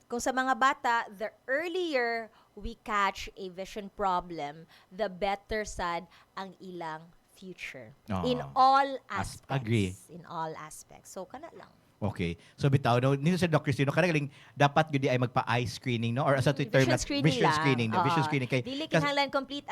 kung sa mga bata, the earlier we catch a vision problem, the better sad ang ilang future. In all aspects.
Agree.
In all aspects. So, kana lang.
Okay. So bitaw no nito sa Doc Cristino kanang dapat gyud ay magpa-eye screening no or sa term
Vision
na
screening
vision
lang.
screening, the vision
Oo.
screening kay
Dili
kas-
kinahanglan complete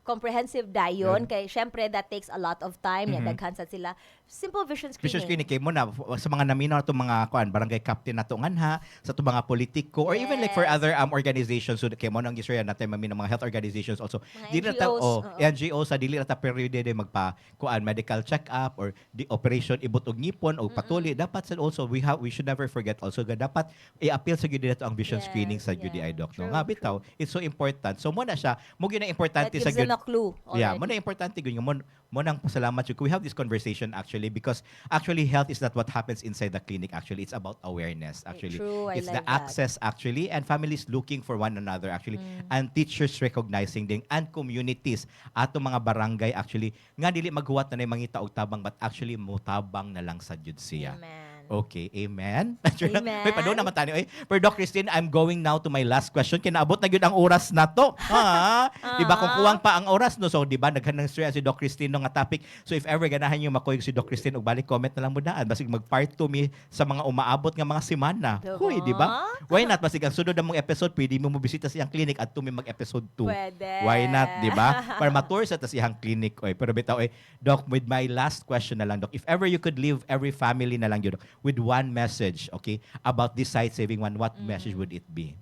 comprehensive dayon kay syempre that takes a lot of time ya daghan sad sila. Simple vision screening.
vision screening kay mo na sa mga naminaw to mga kuan barangay captain nato nganha sa to mga politiko or even like for
Yes.
other organizations so kay mo nang gistorya natin maminaw mga health organizations also
Mga
dili na ta
NGOs, oo.
NGO sa dili na ta period de magpa kuan medical check up or the operation ibot og ngipon o patuli dapat sa also we should never forget also nga dapat i-appeal sa gyud nato ang vision
Yes,
screening sa
yeah,
UDI doc no
true,
nga bitaw it's so important so mo na siya mo gyud na importante
That
sa
gives
gyud
them a clue
yeah,
already.
mo na importante gyud nga mo nang pasalamat yun. We have this conversation actually because actually health is not what happens inside the clinic actually. It's about awareness actually.
True, I
It's
like
the
that.
access actually and families looking for one another actually and teachers recognizing din and communities ato mga barangay actually nga dili maghuwat na mangita og tabang but actually mutabang na lang sa jud siya.
Amen.
Okay, amen.
Amen.
May padung naman tayo. Pero Doc Christine, I'm going now to my last question. Kinaabot na yun ang oras na to. Ha? Diba kung kuwang pa ang oras no? So diba naghan ng story si Doc Christine no nga topic. So if ever ganahan nyo makoy si Doc Christine ug balik comment na lang mo daan. Basig mag-part 2 mi sa mga umaabot nga mga semana.
Diba?
Huy, diba? Why not? Basig ang sunod na mong episode, pwede mo bisita sa iyang clinic at tumi mag-episode 2.
Pwede.
Why not, di ba? Para ma-tour sa tas iyang clinic. Oy. Pero bitaw, Doc, with my last question na lang, Doc. If ever you could leave every family na lang yun, Doc, with one message, okay, about this site-saving one, what message would it be?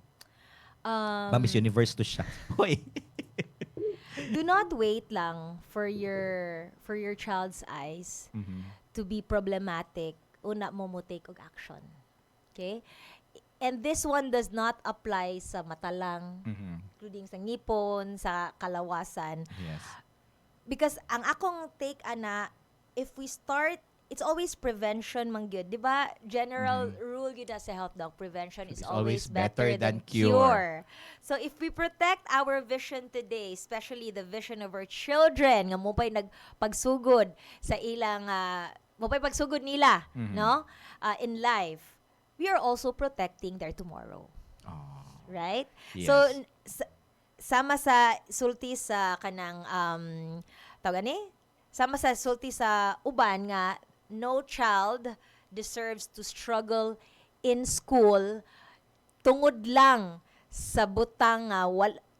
Miss Universe to siya. Hoy.
Do not wait lang for your child's eyes to be problematic. Una mo take og action. Okay? And this one does not apply sa mata lang, including sa ngipon, sa kalawasan.
Yes.
Because ang akong take ana, if we start, it's always prevention man gyud, di ba? General rule gyud na sa health doc, prevention is
It's
always
always
better
better
than
than cure.
So if we protect our vision today, especially the vision of our children nga mo pay nagpagsugod sa ilang mo pay pagsugod nila, no? In life, we are also protecting their tomorrow. Right?
Yes.
So sama sa sulti sa kanang tawag ni sama sa sulti sa uban nga no child deserves to struggle in school tungod lang sa butang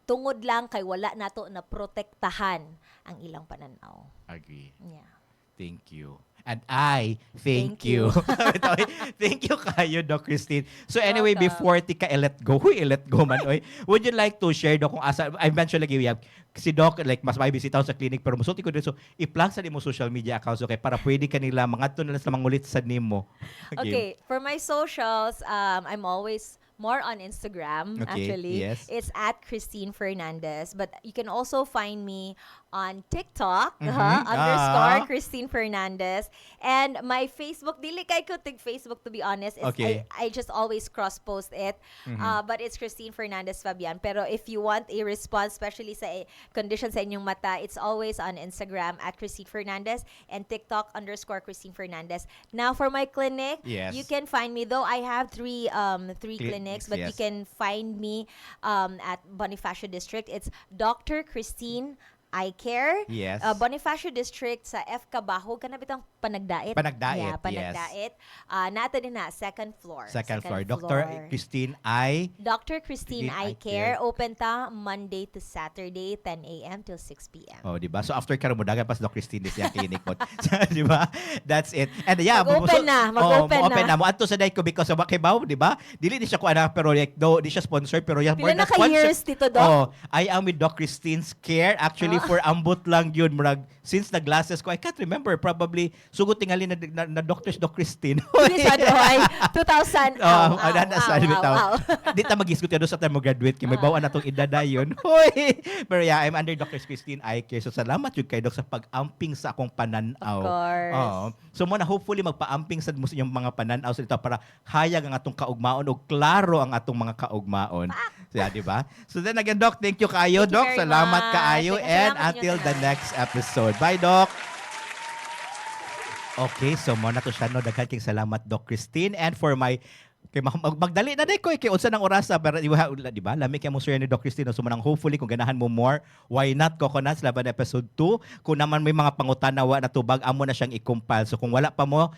tungod lang kay wala nato na protektahan ang ilang pananaw.
Agree.
Yeah.
Thank you. And I thank
Thank
you.
you.
Thank you kayo, Doc Christine. So anyway,
Welcome.
before tika let go, let go man, oy. Would you like to share, Doc, kung asa, I mentioned lagi, we have, si Doc, like, mas may bisita sa clinic, pero musulti ko din, so, i-plug sa nimo social media accounts, okay, para pwede kanila, mga to nila sa mangulit sa nimo.
Okay, for my socials, I'm always more on Instagram,
Okay,
actually.
yes.
It's at Christine Fernandez. But you can also find me on TikTok,
Mhm.
underscore
Ah.
Christine Fernandez. And my Facebook, dili kay ko tig Facebook to be honest. It's,
Okay.
I just always cross-post it. But it's Christine Fernandez Fabian. Pero if you want a response, especially sa condition sa inyong mata, it's always on Instagram at Christine Fernandez and TikTok underscore Christine Fernandez. Now for my clinic,
Yes.
you can find me, though I have three clinics, but you
yes.
can find me at Bonifacio District. It's Dr. Christine Eye Care.
Yes.
Bonifacio District sa F. Cabajo. Kana bitang Panagdait.
Panagdait,
Yeah, Panagdait. Nata din na, second floor.
Second floor. Dr. Christine I.
Dr. Christine
Eye
Eye Care. Open ta Monday to Saturday, 10 a.m. till 6 p.m.
Oh, di ba? So after karon mo dagan pas Doc Christine di siya clinic mo. Di ba? That's it. And yeah,
Mag-open na, mag-open na.
Mo adto sa day ko because of kibaw, di ba? Dili di siya ko ana pero like do di siya sponsored pero yeah,
Pila na ka-years, Tito Doc?
Oh, I am with Doc Christine's Care actually for ambot lang yun murag since the glasses ko I can't remember probably sugot tingali na Dr. Doc Christine.
Hindi sa dohay. 2000.
Di ta mag-isgot yun sa time mo graduate kay may bawaan na tong edad yun. Hoy. Pero yeah, I'm under Dr. Christine Eye Care. So salamat yun kay Doc sa pag-amping sa akong pananaw.
Of course.
Oo. So muna hopefully magpa-amping sa yung mga pananaw sa dito para hayag ang atong kaugmaon o klaro ang atong mga kaugmaon. So, yeah, di ba? So then again, Doc, thank you kaayo,
Thank you
Doc.
very
Salamat
much.
kaayo
Teka,
and
salamat
until
yun,
the
Doc.
next episode. Bye, Doc. Okay, so mo na to siya no daghan king salamat Doc Christine and for my kay magdali na day ko kay unsa nang orasa pero di ba lami kay mo sir ni Doc Christine so manang hopefully kung ganahan mo more why not coconuts laban episode 2 kung naman may mga pangutanawa na tubag amo na siyang i-compile so kung wala pa mo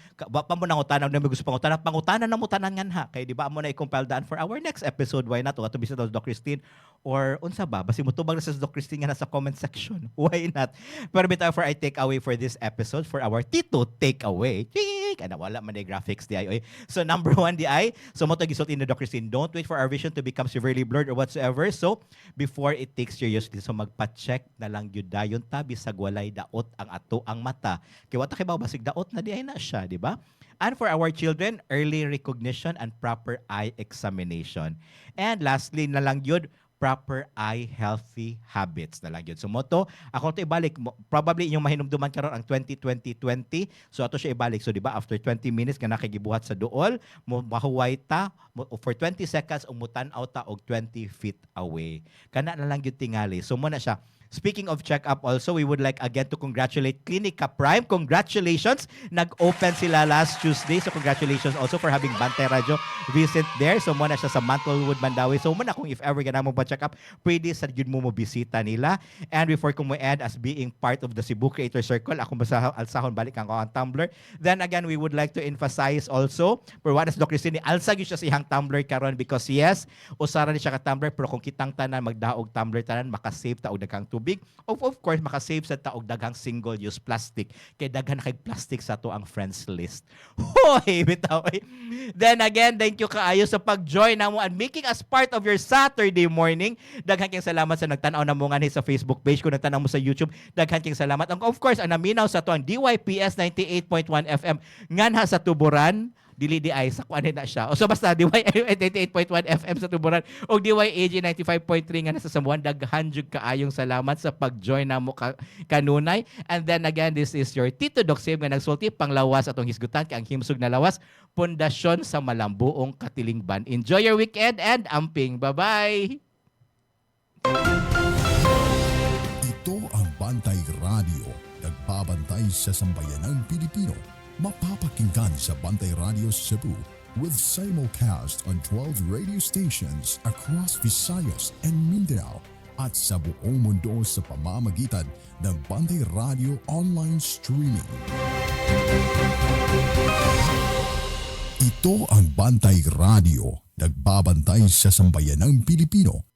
nang utanaw na may gusto pangutanan na mo tanan nganha kay di ba amo na i-compile daan for our next episode why not o ato bisita Doc Christine or unsa ba basi mo tubag na sa Doc Christine nga nasa comment section why not pero bitaw for I take away for this episode for our Tito takeaway kana wala man day graphics di ay so number 1 di ay so mo to gisot in the Doc Christine don't wait for our vision to become severely blurred or whatsoever so before it takes seriously so magpa-check na lang gyud dayon ta bisag walay daot ang ato ang mata kay wata kay basig daot na di ay na siya di ba and for our children early recognition and proper eye examination and lastly na lang gyud proper eye healthy habits na lang yun. So moto, ako to ibalik, probably inyong mahinumduman karon ang 20-20-20. So ato siya ibalik. So di ba after 20 minutes nga nakigibuhat sa duol, mahuway ta for 20 seconds umutan-aw ta og 20 feet away. Kana na lang yun tingali. So muna siya. Speaking of check-up also, we would like again to congratulate Clinica Prime. Congratulations! Nag-open sila last Tuesday. So congratulations also for having Bantay Radio visit there. So muna siya sa Mantlewood, Mandawi. So muna kung if ever ka na mo pa check-up, pwede sa yun mo bisita nila. And before ko mo add as being part of the Cebu Creator Circle, ako alsahon balik ang Tumblr. Then again, we would like to emphasize also, for what is Doc Christine, alsag yun siya sa ihang Tumblr karon because yes, usaran ni siya ka Tumblr, pero kung kitang tanan, magdaog Tumblr tanan, makasave ta og daghang tubig. Of course, makasave sa taog daghang single-use plastic. Kay daghan na kay plastic sa to ang friends list. Hoy, bitaw. Then again, thank you kaayo sa pag-join namo and making us part of your Saturday morning. Daghan kayong salamat sa nagtanaw na mo nga sa Facebook page ko, nagtanaw mo sa YouTube. Daghan kayong salamat. And of course, ang naminaw sa to ang DYPS 98.1 FM nganha sa Tuburan. Dili di ay sa kuan na siya. O so basta DY 88.1 FM sa Tuburan o DYAG 95.3 nga nasa Samuan. Daghan jud kaayong salamat sa pag-join namo kanunay. And then again, this is your Tito Doc Save nga nagsulti panglawas atong hisgutan kay ang himsog na lawas pundasyon sa malambuong katilingban. Enjoy your weekend and amping. Bye-bye.
Ito ang Bantay Radio, nagbabantay sa sambayanang Pilipino. Mapapakinggan sa Bantay Radio Cebu with simulcast on 12 radio stations across Visayas and Mindanao at sa buong mundo sa pamamagitan ng Bantay Radio online streaming. Ito ang Bantay Radio, nagbabantay sa sambayanang Pilipino.